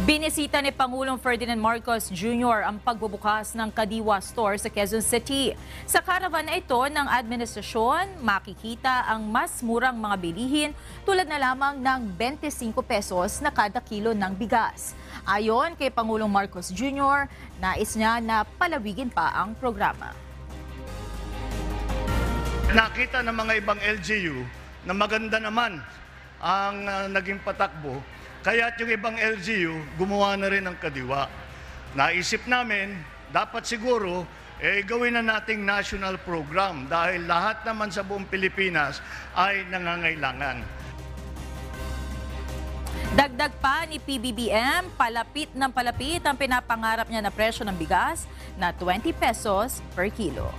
Binisita ni Pangulong Ferdinand Marcos Jr. ang pagbubukas ng Kadiwa Store sa Quezon City. Sa caravan na ito ng administrasyon, makikita ang mas murang mga bilihin tulad na lamang ng 25 pesos na kada kilo ng bigas. Ayon kay Pangulong Marcos Jr., nais niya na palawigin pa ang programa. Nakita ng mga ibang LGU na maganda naman ang naging patakbo. Kaya't yung ibang LGU, gumawa na rin ng Kadiwa. Naisip namin, dapat siguro, gawin na nating national program dahil lahat naman sa buong Pilipinas ay nangangailangan. Dagdag pa ni PBBM, palapit ng palapit ang pinapangarap niya na presyo ng bigas na 20 pesos per kilo.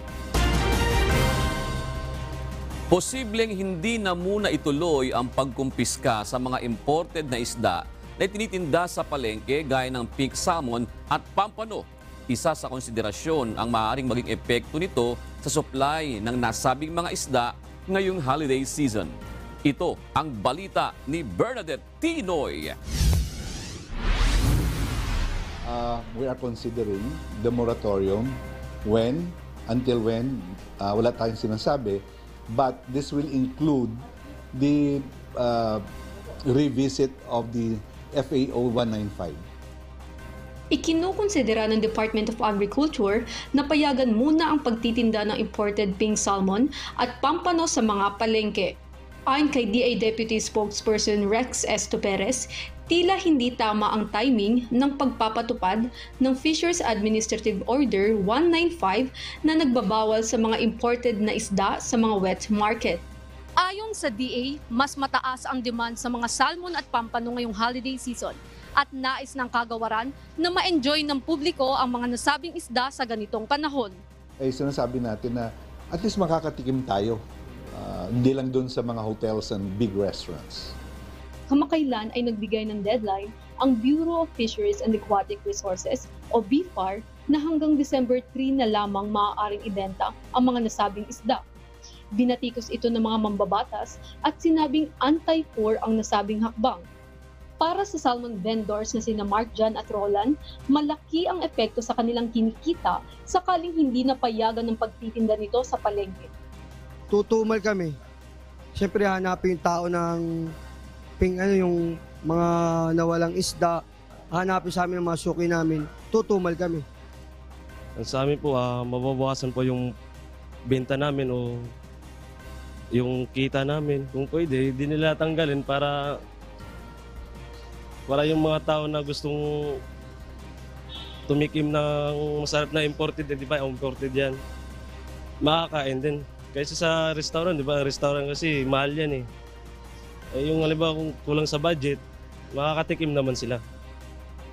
Posibleng hindi na muna ituloy ang pagkumpiska sa mga imported na isda na tinitinda sa palengke gaya ng pink salmon at pampano. Isa sa konsiderasyon ang maaaring maging epekto nito sa supply ng nasabing mga isda ngayong holiday season. Ito ang balita ni Bernadette Tinoy. We are considering the moratorium until when, wala tayong sinasabi. But this will include the revisit of the FAO 195. Ikinukonsidera ng Department of Agriculture na payagan muna ang pagtitinda ng imported pink salmon at pampano sa mga palengke. Ayon kay DA Deputy Spokesperson Rex Esto Perez, tila hindi tama ang timing ng pagpapatupad ng Fisheries Administrative Order 195 na nagbabawal sa mga imported na isda sa mga wet market. Ayon sa DA, mas mataas ang demand sa mga salmon at pampano ngayong holiday season at nais ng kagawaran na ma-enjoy ng publiko ang mga nasabing isda sa ganitong panahon. Ay sinasabi natin na at least makakatikim tayo, hindi lang doon sa mga hotels and big restaurants. Kamakailan ay nagbigay ng deadline ang Bureau of Fisheries and Aquatic Resources o BFAR na hanggang December 3 na lamang maaaring ibenta ang mga nasabing isda. Binatikos ito ng mga mambabatas at sinabing anti-poor ang nasabing hakbang. Para sa salmon vendors na sina Mark John at Roland, malaki ang epekto sa kanilang kinikita sakaling hindi napayagan ng pagtitinda nito sa palengke. Tutumal kami. Siyempre hanapin yung tao ng yung mga nawalang isda, hanapin sa amin ang mga suki namin, tutumal kami. Sa amin po, mababawasan po yung benta namin o yung kita namin. Kung pwede, hindi nila tanggalin para yung mga tao na gustong tumikim ng masarap na imported, di ba? Imported yan. Makakain din. Kaysa sa restaurant, di ba? Restaurant kasi mahal yan eh. Yung halimbawa kung kulang sa budget, makakatikim naman sila.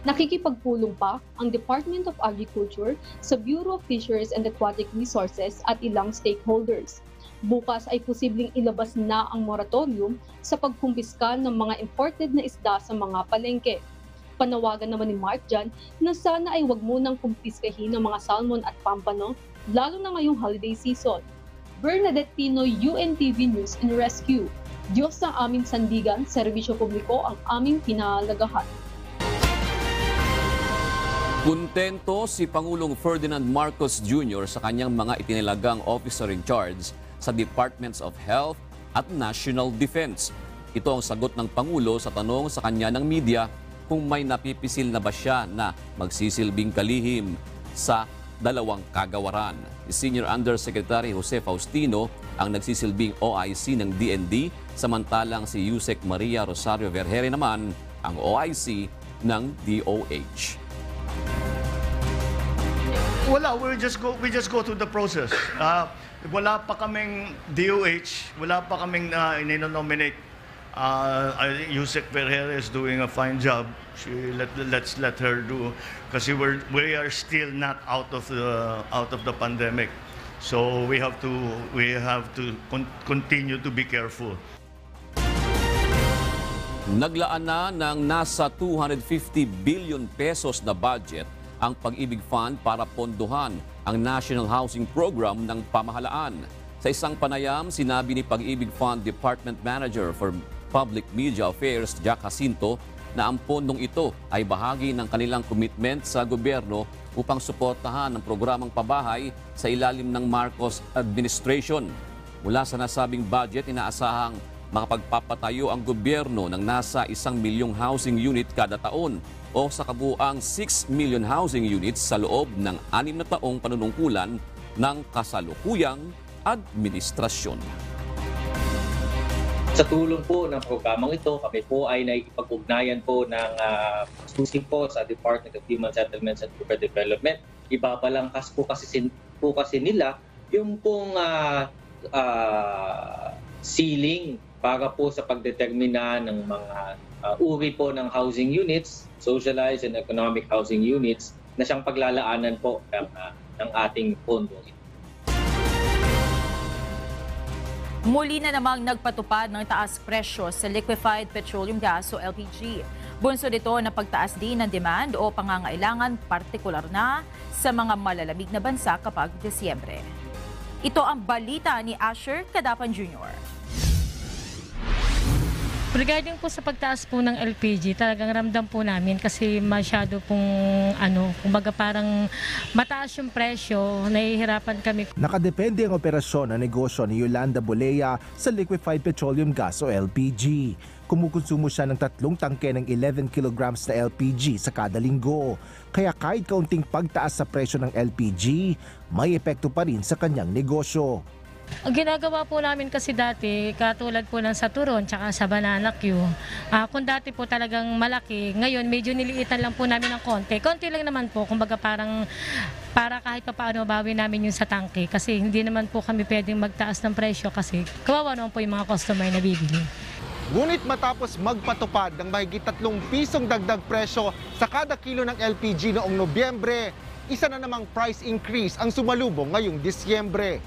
Nakikipagpulong pa ang Department of Agriculture sa Bureau of Fisheries and Aquatic Resources at ilang stakeholders. Bukas ay posibleng ilabas na ang moratorium sa pagkumpiska ng mga imported na isda sa mga palengke. Panawagan naman ni Mark dyan na sana ay wag munang kumpiskahin ng mga salmon at pampano, lalo na ngayong holiday season. Bernadette Tino, UNTV News and Rescue. Diyos ang aming sandigan, serbisyo publiko ang aming pinahalagahan. Kontento si Pangulong Ferdinand Marcos Jr. sa kanyang mga itinilagang officer in charge sa Departments of Health at National Defense. Ito ang sagot ng Pangulo sa tanong sa kanya ng media kung may napipisil na ba siya na magsisilbing kalihim sa dalawang kagawaran. Senior Undersecretary Jose Faustino ang nagsisilbing OIC ng DND, samantalang si Yusek Maria Rosario Vergere naman ang OIC ng DOH. Wala, we just go through the process. Wala pa kaming DOH, wala pa kaming inonominate. Yusek Vergere is doing a fine job. Let's let her do, kasi we are still not out of the pandemic. So we have to continue to be careful. Naglaan na ng nasa 250 billion pesos na budget ang Pag-ibig Fund para pondohan ang National Housing Program ng pamahalaan. Sa isang panayam, sinabi ni Pag-ibig Fund Department Manager for Public Media Affairs, Jack Jacinto, na ang pondong ito ay bahagi ng kanilang commitment sa gobyerno upang suportahan ang programang pabahay sa ilalim ng Marcos administration. Mula sa nasabing budget, inaasahang makapagpapatayo ang gobyerno ng nasa 1 milyong housing unit kada taon o sa kabuuang 6 million housing units sa loob ng 6 na taong panunungkulan ng kasalukuyang administrasyon. Sa tulong po ng programang ito, kami po ay naikipag-ugnayan po ng susi po sa Department of Human Settlements and Urban Development. Ibabalangkas po kasi nila yung pong ceiling para po sa pagdetermina ng mga uri po ng housing units, socialized and economic housing units na siyang paglalaanan po ng ating pondo. Muli na namang nagpatupad ng taas presyo sa liquefied petroleum gas o LPG. Bunso nito na pagtaas din ng demand o pangangailangan partikular na sa mga malalamig na bansa kapag Disyembre. Ito ang balita ni Asher Cadapan Jr. Regarding po sa pagtaas po ng LPG, talagang ramdam po namin kasi masyado pong kumbaga parang mataas yung presyo, nahihirapan kami. Nakadepende ang operasyon ng negosyo ni Yolanda Bolea sa liquefied petroleum gas o LPG. Kumukonsumo siya ng 3 tangke ng 11 kilograms na LPG sa kada linggo. Kaya kahit kaunting pagtaas sa presyo ng LPG, may epekto pa rin sa kanyang negosyo. Ang ginagawa po namin kasi dati, katulad po ng sa Turon tsaka sa Banana Q, kung dati po talagang malaki, ngayon medyo niliitan lang po namin ng konti. Konti lang naman po, kumbaga para kahit pa paano bawi namin yung sa tangke. Kasi hindi naman po kami pwedeng magtaas ng presyo kasi kawawa naman po yung mga customer na bibili. Ngunit matapos magpatupad ng mahigit 3 pisong dagdag presyo sa kada kilo ng LPG noong Nobyembre, isa na namang price increase ang sumalubong ngayong Disyembre.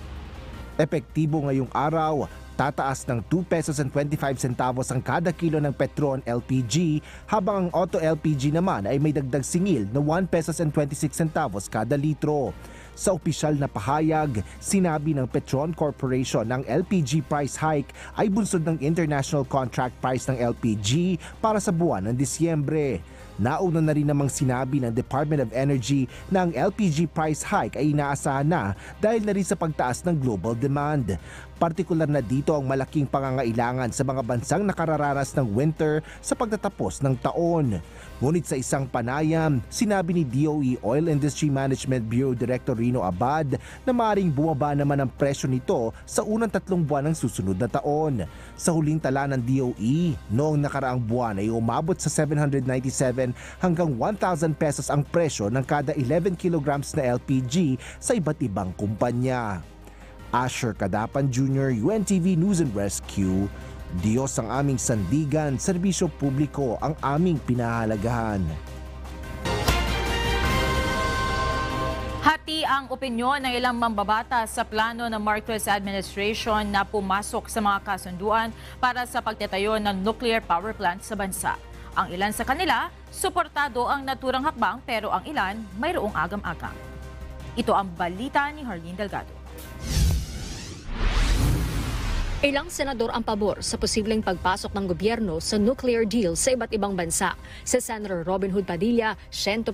Epektibo ngayong araw, tataas ng 2 pesos and 25 centavos ang kada kilo ng Petron LPG, habang ang Auto LPG naman ay may dagdag singil na 1 pesos and 26 centavos kada litro. Sa opisyal na pahayag, sinabi ng Petron Corporation na ang LPG price hike ay bunsod ng international contract price ng LPG para sa buwan ng Disyembre. Nauna na rin namang sinabi ng Department of Energy na ang LPG price hike ay inaasahan na dahil na rin sa pagtaas ng global demand. Partikular na dito ang malaking pangangailangan sa mga bansang nakararanas ng winter sa pagtatapos ng taon. Ngunit sa isang panayam, sinabi ni DOE Oil Industry Management Bureau Director Rino Abad na maaaring bumaba naman ang presyo nito sa unang 3 buwan ng susunod na taon. Sa huling tala ng DOE, noong nakaraang buwan ay umabot sa 797 hanggang 1,000 pesos ang presyo ng kada 11 kilograms na LPG sa iba't ibang kumpanya. Asher Cadapan Jr., UNTV News and Rescue. Diyos ang aming sandigan, serbisyo publiko ang aming pinahalagahan. Hati ang opinyon ng ilang mambabatas sa plano ng Marcos administration na pumasok sa mga kasunduan para sa pagtatayo ng nuclear power plant sa bansa. Ang ilan sa kanila, suportado ang naturang hakbang pero ang ilan mayroong agam-agam. Ito ang balita ni Harleen Delgado. Ilang senador ang pabor sa posibleng pagpasok ng gobyerno sa nuclear deal sa iba't ibang bansa. Si Senator Robin Hood Padilla, 100%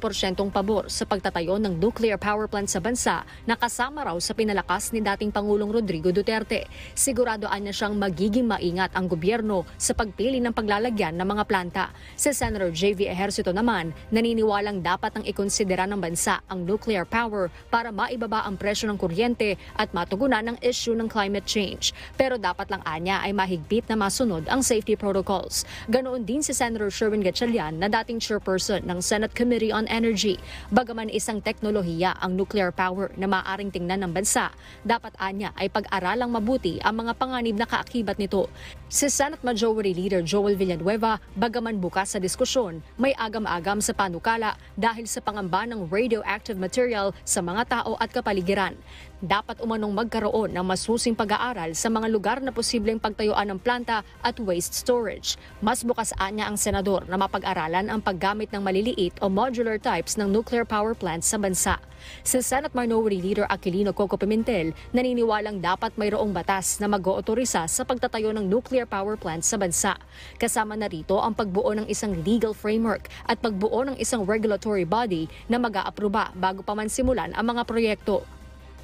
pabor sa pagtatayo ng nuclear power plant sa bansa na kasama raw sa pinalakas ni dating Pangulong Rodrigo Duterte. Siguradoan niya siyang magiging maingat ang gobyerno sa pagpili ng paglalagyan ng mga planta. Si Senator J.V. Ejercito naman, naniniwalang dapat nang ikonsidera ng bansa ang nuclear power para maibaba ang presyo ng kuryente at matugunan ang issue ng climate change. Pero dapat lang anya ay mahigpit na masunod ang safety protocols. Ganoon din si Senator Sherwin Gatchalian na dating chairperson ng Senate Committee on Energy. Bagaman isang teknolohiya ang nuclear power na maaaring tingnan ng bansa, dapat anya ay pag-aralang mabuti ang mga panganib na kaakibat nito. Si Senate Majority Leader Joel Villanueva, bagaman bukas sa diskusyon, may agam-agam sa panukala dahil sa pangamba ng radioactive material sa mga tao at kapaligiran. Dapat umanong magkaroon ng masusing pag-aaral sa mga lugar na posibleng pagtayuan ng planta at waste storage. Mas bukas anya ang senador na mapag-aralan ang paggamit ng maliliit o modular types ng nuclear power plants sa bansa. Si Senate Minority Leader Aquilino Coco Pimentel, naniniwalang dapat mayroong batas na mag-ootorisa sa pagtatayo ng nuclear power plants sa bansa. Kasama na rito ang pagbuo ng isang legal framework at pagbuo ng isang regulatory body na mag-aaproba bago pa man simulan ang mga proyekto.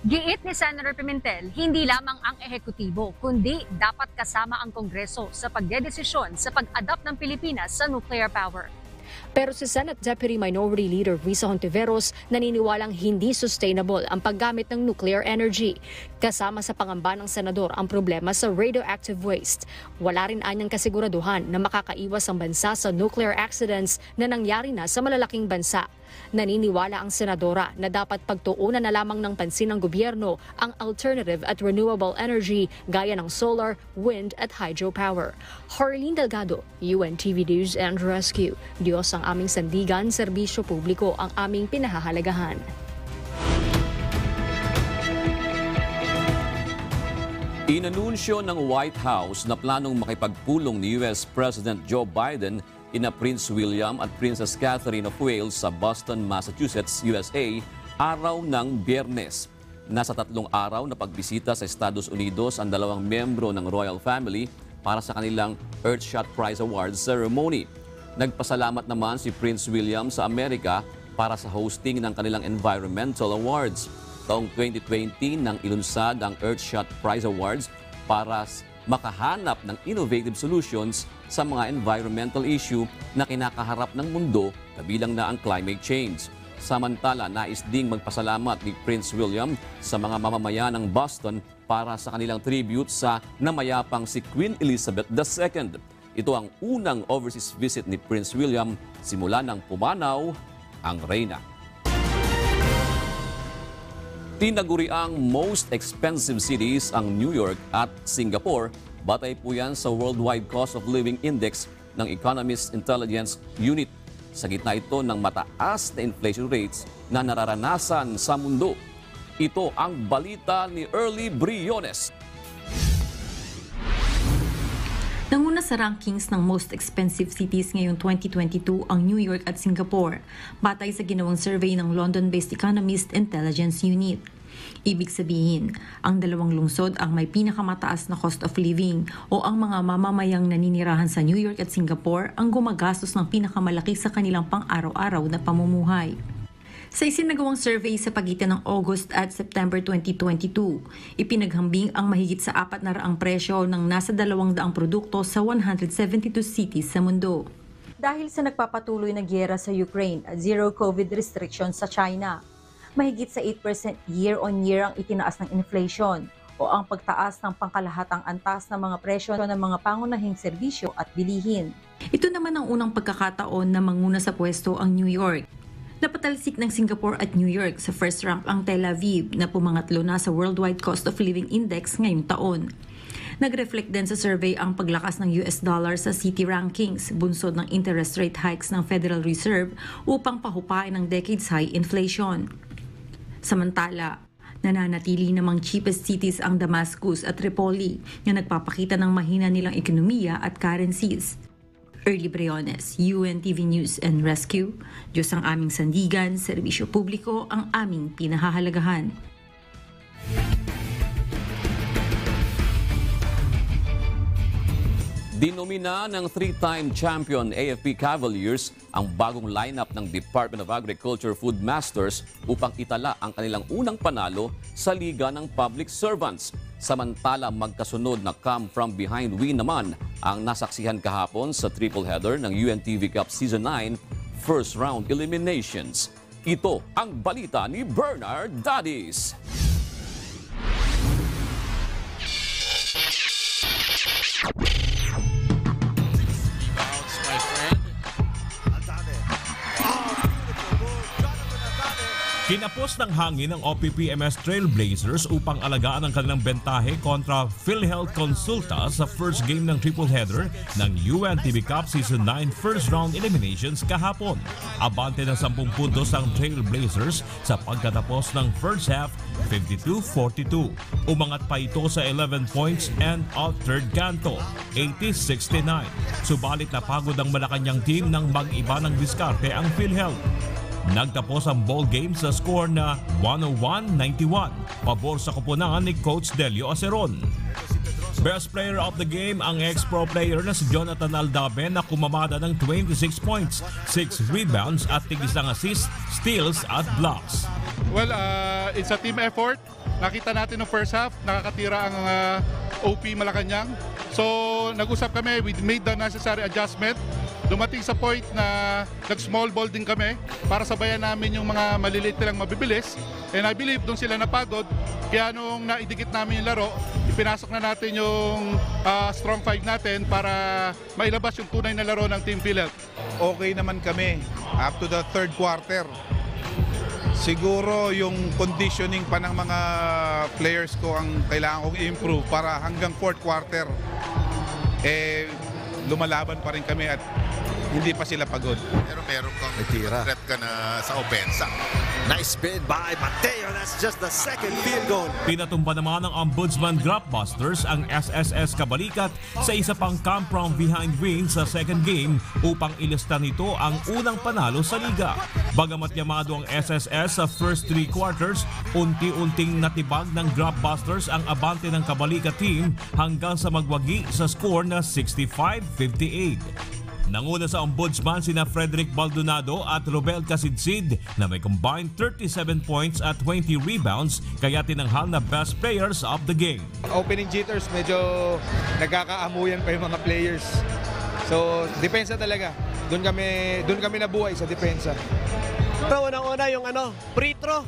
Giit ni Senator Pimentel, hindi lamang ang ehekutibo, kundi dapat kasama ang Kongreso sa pagdedesisyon sa pag-adapt ng Pilipinas sa nuclear power. Pero si Senate Deputy Minority Leader Risa Hontiveros naniniwalang hindi sustainable ang paggamit ng nuclear energy. Kasama sa pangamba ng senador ang problema sa radioactive waste. Wala rin anyang kasiguraduhan na makakaiwas ang bansa sa nuclear accidents na nangyari na sa malalaking bansa. Naniniwala ang senadora na dapat pagtuunan na lamang ng pansin ng gobyerno ang alternative at renewable energy gaya ng solar, wind at hydropower. Harleen Delgado, UNTV News and Rescue. Diyos ang aming sandigan, serbisyo publiko ang aming pinahahalagahan. Inanunsyo ng White House na planong makipagpulong ni US President Joe Biden ina Prince William at Princess Catherine of Wales sa Boston, Massachusetts, USA, araw ng Biyernes. Nasa 3 araw na pagbisita sa Estados Unidos ang 2 miyembro ng royal family para sa kanilang Earthshot Prize Awards ceremony. Nagpasalamat naman si Prince William sa Amerika para sa hosting ng kanilang Environmental Awards. Taong 2020 nang ilunsad ang Earthshot Prize Awards para makahanap ng innovative solutions sa mga environmental issue na kinakaharap ng mundo, kabilang na ang climate change. Samantala, nais ding magpasalamat ni Prince William sa mga mamamayan ng Boston para sa kanilang tribute sa namayapang si Queen Elizabeth II. Ito ang unang overseas visit ni Prince William simula nang pumanaw ang reyna. Tinaguriang most expensive cities ang New York at Singapore. Batay po yan sa Worldwide Cost of Living Index ng Economist Intelligence Unit. Sa gitna ito ng mataas na inflation rates na nararanasan sa mundo. Ito ang balita ni Early Briones. Nanguna sa rankings ng most expensive cities ngayong 2022 ang New York at Singapore, batay sa ginawang survey ng London-based Economist Intelligence Unit. Ibig sabihin, ang dalawang lungsod ang may pinakamataas na cost of living o ang mga mamamayang naninirahan sa New York at Singapore ang gumagastos ng pinakamalaki sa kanilang pang-araw-araw na pamumuhay. Sa isinagawang survey sa pagitan ng August at September 2022, ipinaghambing ang mahigit sa 400 presyo ng nasa 200 produkto sa 172 cities sa mundo. Dahil sa nagpapatuloy na giyera sa Ukraine at zero COVID restrictions sa China, mahigit sa 8% year-on-year ang itinaas ng inflation o ang pagtaas ng pangkalahatang antas ng mga presyo ng mga pangunahing serbisyo at bilihin. Ito naman ang unang pagkakataon na manguna sa pwesto ang New York. Napatalsik ng Singapore at New York. Sa first rank ang Tel Aviv na pumangatlo na sa Worldwide Cost of Living Index ngayong taon. Nag-reflect din sa survey ang paglakas ng US dollar sa city rankings, bunsod ng interest rate hikes ng Federal Reserve upang pahupain ang decades-high inflation. Samantala, nananatili namang cheapest cities ang Damascus at Tripoli na nagpapakita ng mahina nilang ekonomiya at currencies. Early Briones, UNTV News and Rescue. Diyos ang aming sandigan, serbisyo publiko ang aming pinahahalagahan. Dinomina ng 3-time champion AFP Cavaliers ang bagong lineup ng Department of Agriculture Food Masters upang itala ang kanilang unang panalo sa Liga ng Public Servants. Samantala, magkasunod na come from behind win naman ang nasaksihan kahapon sa triple header ng UNTV Cup Season 9 first round eliminations. Ito ang balita ni Bernard Dadis. Kinapos ng hangin ng OPP-MS Trailblazers upang alagaan ang kanilang bentahe kontra PhilHealth Consulta sa first game ng triple header ng UNTV Cup Season 9 first round eliminations kahapon. Abante ng 10 puntos ang Trailblazers sa pagkatapos ng first half 52-42. Umangat pa ito sa 11 points and out third kanto 80-69. Subalit napagod ang Malacanang team nang mag-iba ng diskarte ang PhilHealth. Nagtapos ang ball game sa score na 101-91, pabor sa koponan ni Coach Delio Aceron. Best player of the game ang ex-pro player na si Jonathan Aldabe na kumamada ng 26 points, 6 rebounds at tig-isang assist, steals at blocks. Well, it's a team effort. Nakita natin ng first half, nakakatira ang OP Malacanang. So, nag-usap kami, we made the necessary adjustment. Dumating sa point na nag-small ball din kami para sabayan namin yung mga maliliit nilang mabibilis. And I believe doon sila napagod. Kaya nung naidikit namin yung laro, ipinasok na natin yung strong five natin para mailabas yung tunay na laro ng Team PhilHealth. Okay naman kami up to the third quarter. Siguro yung conditioning pa ng mga players ko ang kailangan kong i-improve para hanggang fourth quarter lumalaban pa rin kami at hindi pa sila pagod. Pero meron kang threat ka na sa opensa. Nice spin by Mateo. That's just the second field goal. Pinatumba naman ng Ombudsman Grapbusters ang SSS Kabalikat sa isa pang come from behind win sa second game upang ilista nito ang unang panalo sa liga. Bagamat yamado ang SSS sa first 3 quarters, unti-unting natibag ng Grapbusters ang abante ng Kabalikat team hanggang sa magwagi sa score na 65-58. Nanguna sa Ombudsman sina Frederick Baldonado at Robel Casidsid na may combined 37 points at 20 rebounds kaya tinanghal na best players of the game. Opening jitters, medyo nagkakaamuyan pa yung mga players. So, depensa talaga. Doon kami nabuhay sa depensa. Pero unang-una yung free throw.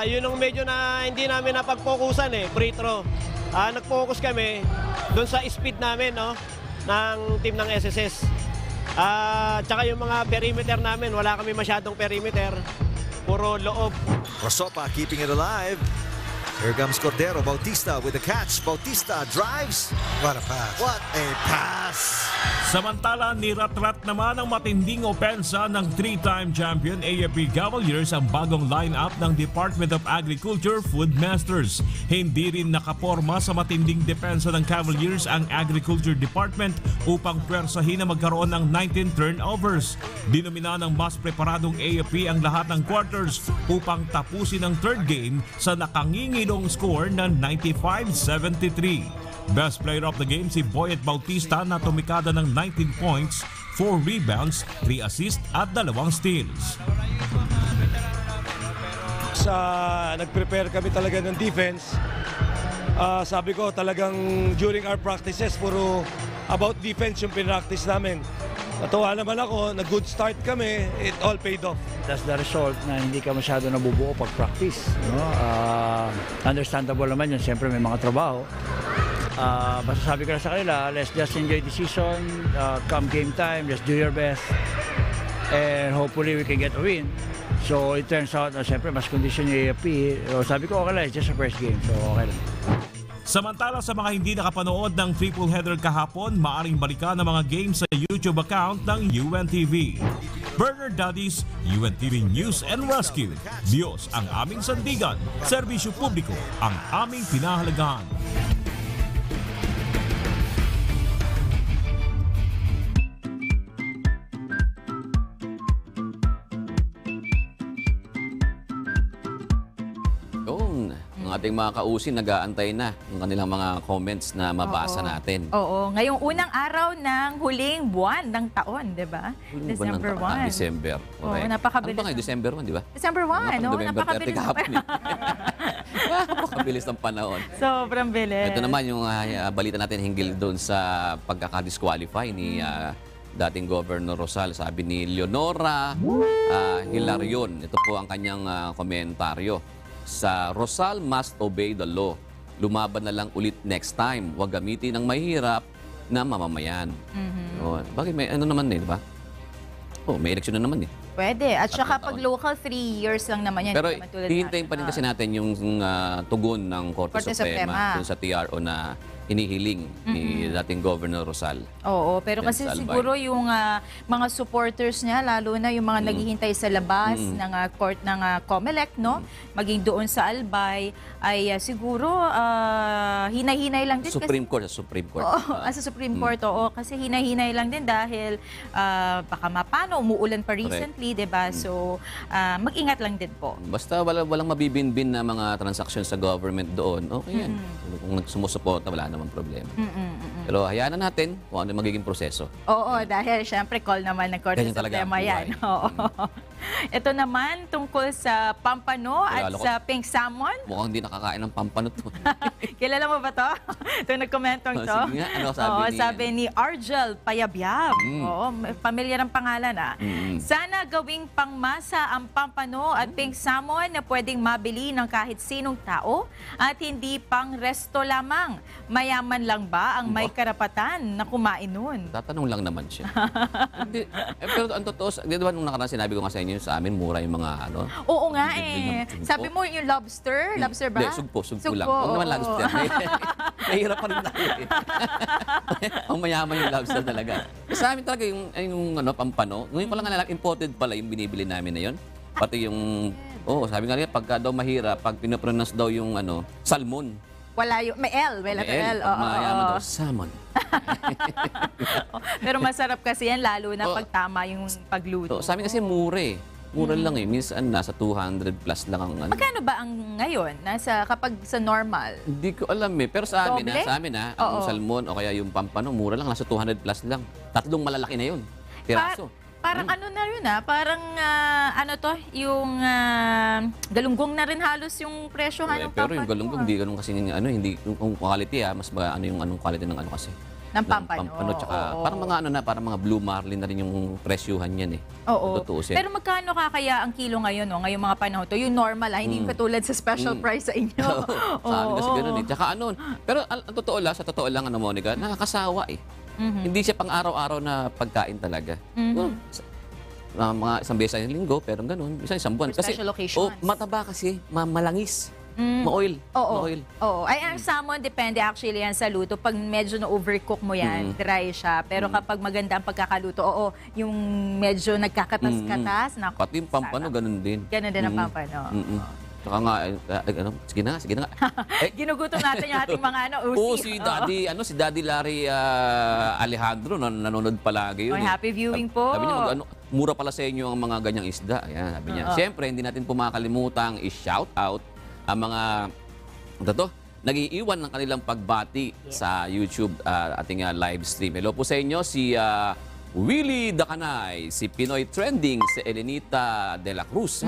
Yun ang medyo na hindi namin napag-focusan free throw. Nag-focus kami doon sa speed namin, ng team ng SSS. Tsaka yung mga perimeter namin, wala kami masyadong perimeter. Puro loob. Rosopa keeping it alive. Here comes Cordero. Bautista with the catch. Bautista drives. What a pass. What a pass. Samantala, niratrat naman ang matinding opensa ng 3-time champion AFP Cavaliers ang bagong lineup ng Department of Agriculture Food Masters. Hindi rin nakaporma sa matinding depensa ng Cavaliers ang Agriculture Department upang pwersahin na magkaroon ng 19 turnovers. Dinomina ng mas preparadong AFP ang lahat ng quarters upang tapusin ang third game sa nakangingilong score na 95-73. Best player of the game si Boyet Bautista na tumikada ng 19 points, 4 rebounds, 3 assists at 2 steals. Nag-prepare kami talaga ng defense. Sabi ko talagang during our practices puro about defense yung pinractice namin. Natuwa naman ako, nag-good start kami, it all paid off. That's the result na hindi ka masyado nabubuo pag-practice. Understandable naman yun, siyempre may mga trabaho. Basta sabi ko na sa kanila, let's just enjoy the season, come game time, just do your best, and hopefully we can get a win. So it turns out na siyempre mas condition yung AFP. So, sabi ko okay lang, it's just a first game, so okay lang. Samantala sa mga hindi nakapanood ng triple header kahapon, maaring balikan ang mga games sa YouTube account ng UNTV. Burner Daddies, UNTV News and Rescue. Diyos ang aming sandigan, serbisyo publiko ang aming pinahalagahan. Ating mga kausin, nag-aantay na ng kanilang mga comments na mabasa natin. Oo. Ngayong unang araw ng huling buwan ng taon, di ba? December 1. December. Oo, napakabilis. Ano ba ngayon? December 1, di ba? December 1, no? Napakabilis. Napakabilis ng panahon. Sobrang bilis. Ito naman yung balita natin hinggil doon sa pagkakadisqualify ni dating Governor Rosal. Sabi ni Leonora Hilarion. Ito po ang kanyang komentaryo. Sa Rosal must obey the law. Lumaban na lang ulit next time. Huwag gamitin ng mahirap na mamamayan. Bakit may ano naman di ba? May eleksyon na naman eh. Pwede. At saka pag local, 3 years lang naman yan. Pero hihintayin pa rin kasi natin yung tugon ng Korte Suprema dun sa TRO na inihiling ni dating Governor Rosal. Oo, pero kasi siguro yung mga supporters niya, lalo na yung mga naghihintay sa labas ng court ng COMELEC, no? Maging doon sa Albay, ay siguro hinay-hinay lang din. Supreme Court. Sa Supreme Court, oo. Kasi hinay-hinay lang din dahil baka mapano, umuulan pa recently, diba? So, mag-ingat lang din po. Basta walang mabibinbin na mga transactions sa government doon, okay yan. Kung sumusuporta, wala naman problema. Pero hayaan na natin kung ano magiging proseso. Oo, dahil syempre call naman ng Korte Suprema yan. Oo. Ito naman tungkol sa pampano at sa pink salmon. Mukhang hindi nakakain ng pampano to. Kilala mo ba to? Ito nagkomentong to. Sige nga, ano sabi ni Argel Payabyab. Oo, pamilyar ang pangalan Sana gawing pangmasa ang pampano at pink salmon na pwedeng mabili ng kahit sinong tao at hindi pang resto lamang. Mayaman lang ba ang may karapatan na kumain nun? Tatanong lang naman siya. Pero ang totoo, di ba nung nakaraan sinabi ko nga sa inyo, sa amin mura yung mga ano? Oo nga Sabi mo yung lobster? Lobster ba? Hindi, sugpo lang. Huwag naman lobster. Nahihirap pa rin tayo Ang mayaman yung lobster talaga. Sa amin talaga yung pampano. Ngayon ko lang alam, imported pala yung binibili namin na yun. Pati yung, sabi nga nila, pagka daw mahirap, pag pinapronounce daw yung salmon. Wala yung, may L, may letter L. Mayaman daw, salmon. Pero masarap kasi yan, lalo na pag tama yung pagluto. Sa amin kasi mura Mura lang minsan nasa 200 plus lang ang Magkano ba ang ngayon? Kapag sa normal? Hindi ko alam Pero sa amin ang salmon o kaya yung pampano, mura lang, nasa 200 plus lang. 3 malalaki na yun. Piraso. Parang ano na yun parang yung galunggong na rin halos yung presyohan ng pampano. Pero yung galunggong, hindi ganun kasi hindi yung quality mas yung anong quality ng kasi. Ng pampano. Tsaka parang parang mga blue marlin na rin yung presyuhan yan Oo. Pero magkano kaya ang kilo ngayon ngayong mga panahon to? Yung normal hindi yung katulad sa special price sa inyo. Sa amin kasi ganun Tsaka pero sa totoo lang Monica, nakakasawa Hindi siya pang araw-araw na pagkain talaga. Mga isang beses sa linggo, pero ganun. Isang buwan. Kasi, mataba kasi, malangis. Ma-oil. Oo. Ay, ang salmon, depende actually yan sa luto. Pag medyo na-overcook mo yan, dry siya. Pero kapag maganda ang pagkakaluto, yung medyo nagkakatas-katas. Pati yung pampano, ganun din. Ganun din ang pampano. Saka nga, sige na nga. Ginugutom natin yung ating mga si Daddy Larry Alejandro, nanonood palagi yun. Happy viewing po. Sabi niya, mura pala sa inyo ang mga ganyang isda. Ayan, sabi niya. Siyempre, hindi natin po makakalimutang i-shout out ang mga nag-iiwan ng kanilang pagbati sa YouTube ating live stream. Hello po sa inyo, si Willie Dacanay, si Pinoy Trending, si Elenita de la Cruz.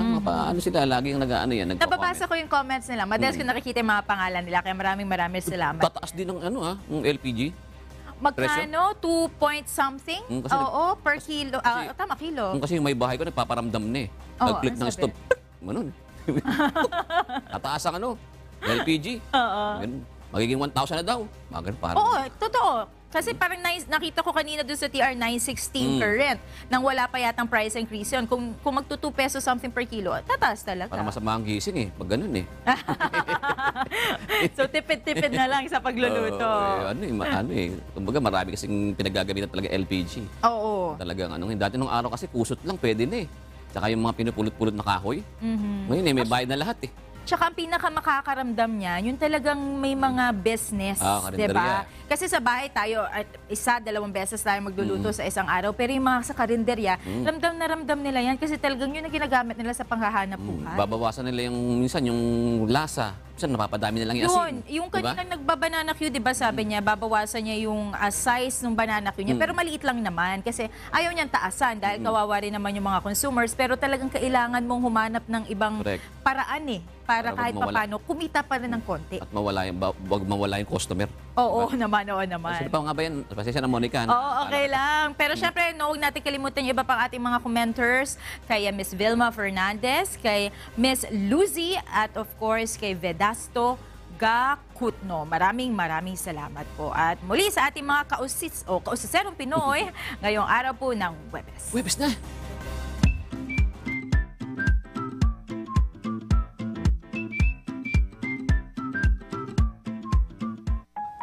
Sila laging nagko-comment. Nababasa ko yung comments nila. Madalas ko nakikita yung mga pangalan nila. Kaya maraming salamat. Tataas din ng ng LPG. Magkano? 2 point something? Per kilo. Tama, kilo. Kasi yung may bahay ko, nagpaparamdam na Nag-click ng stop. Tataas ang LPG. magiging 1,000 na daw. Mga ganun, parang. Oo, totoo. Kasi parang nakita ko kanina doon sa TR 916 current, nang wala pa yatang price increase yun. Kung magto 2 pesos something per kilo, tataas talaga. Parang masama ang gising pag ganun So tipid-tipid na lang sa pagluluto. Kumbaga marami kasing pinagagamitan talaga LPG. Oo. Talagang dati nung araw kasi kusot lang pwede na Tsaka yung mga pinupulot-pulot na kahoy. Ngayon may bayad na lahat Tsaka ang pinaka-makakaramdam niya, yung talagang may mga business, diba? Kasi sa bahay tayo, at 1-2 beses tayo magluluto sa isang araw. Pero yung mga sa karinderya, ramdam nila yan kasi talagang yun ang ginagamit nila sa panghahanap buhay. Babawasan nila minsan yung lasa. Minsan napapadami nilang yung asin. Yung kaninang nagbabanana Q, diba sabi niya, babawasan niya yung size ng banana Q niya. Pero maliit lang naman kasi ayaw niyang taasan dahil kawawa rin naman yung mga consumers. Pero talagang kailangan mong humanap ng ibang paraan para kahit papano kumita pa rin ng konti. At wag mawala yung customer. Oo naman. Sino pa nga ba yan? Pasensya na, Monica. Oo, okay lang. Pero syempre, huwag natin kalimutan yung iba pang ating mga commenters. Kay Miss Vilma Fernandez, kay Miss Lucy, at of course, kay Vedasto Gakutno. Maraming salamat po. At muli sa ating mga kausiserong Pinoy, ngayong araw po ng Huwebes. Huwebes na!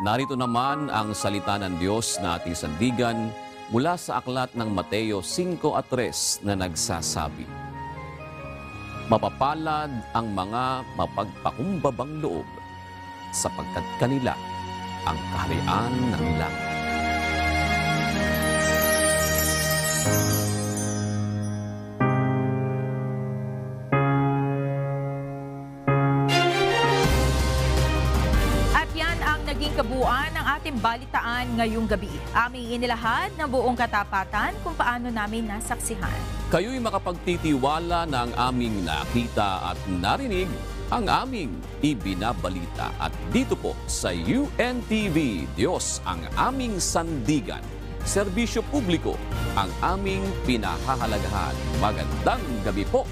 Narito naman ang salita ng Diyos na ating sandigan mula sa aklat ng Mateo 5:3 na nagsasabi, mapapalad ang mga mapagpakumbabang loob sapagkat kanila ang kaharian ng langit. Kabuuan ng ating balitaan ngayong gabi. Aming inilahad ng buong katapatan kung paano namin nasaksihan. Kayo'y makapagtitiwala na ang aming nakita at narinig ang aming ibinabalita. At dito po sa UNTV, Diyos ang aming sandigan. Serbisyo publiko ang aming pinahahalagahan. Magandang gabi po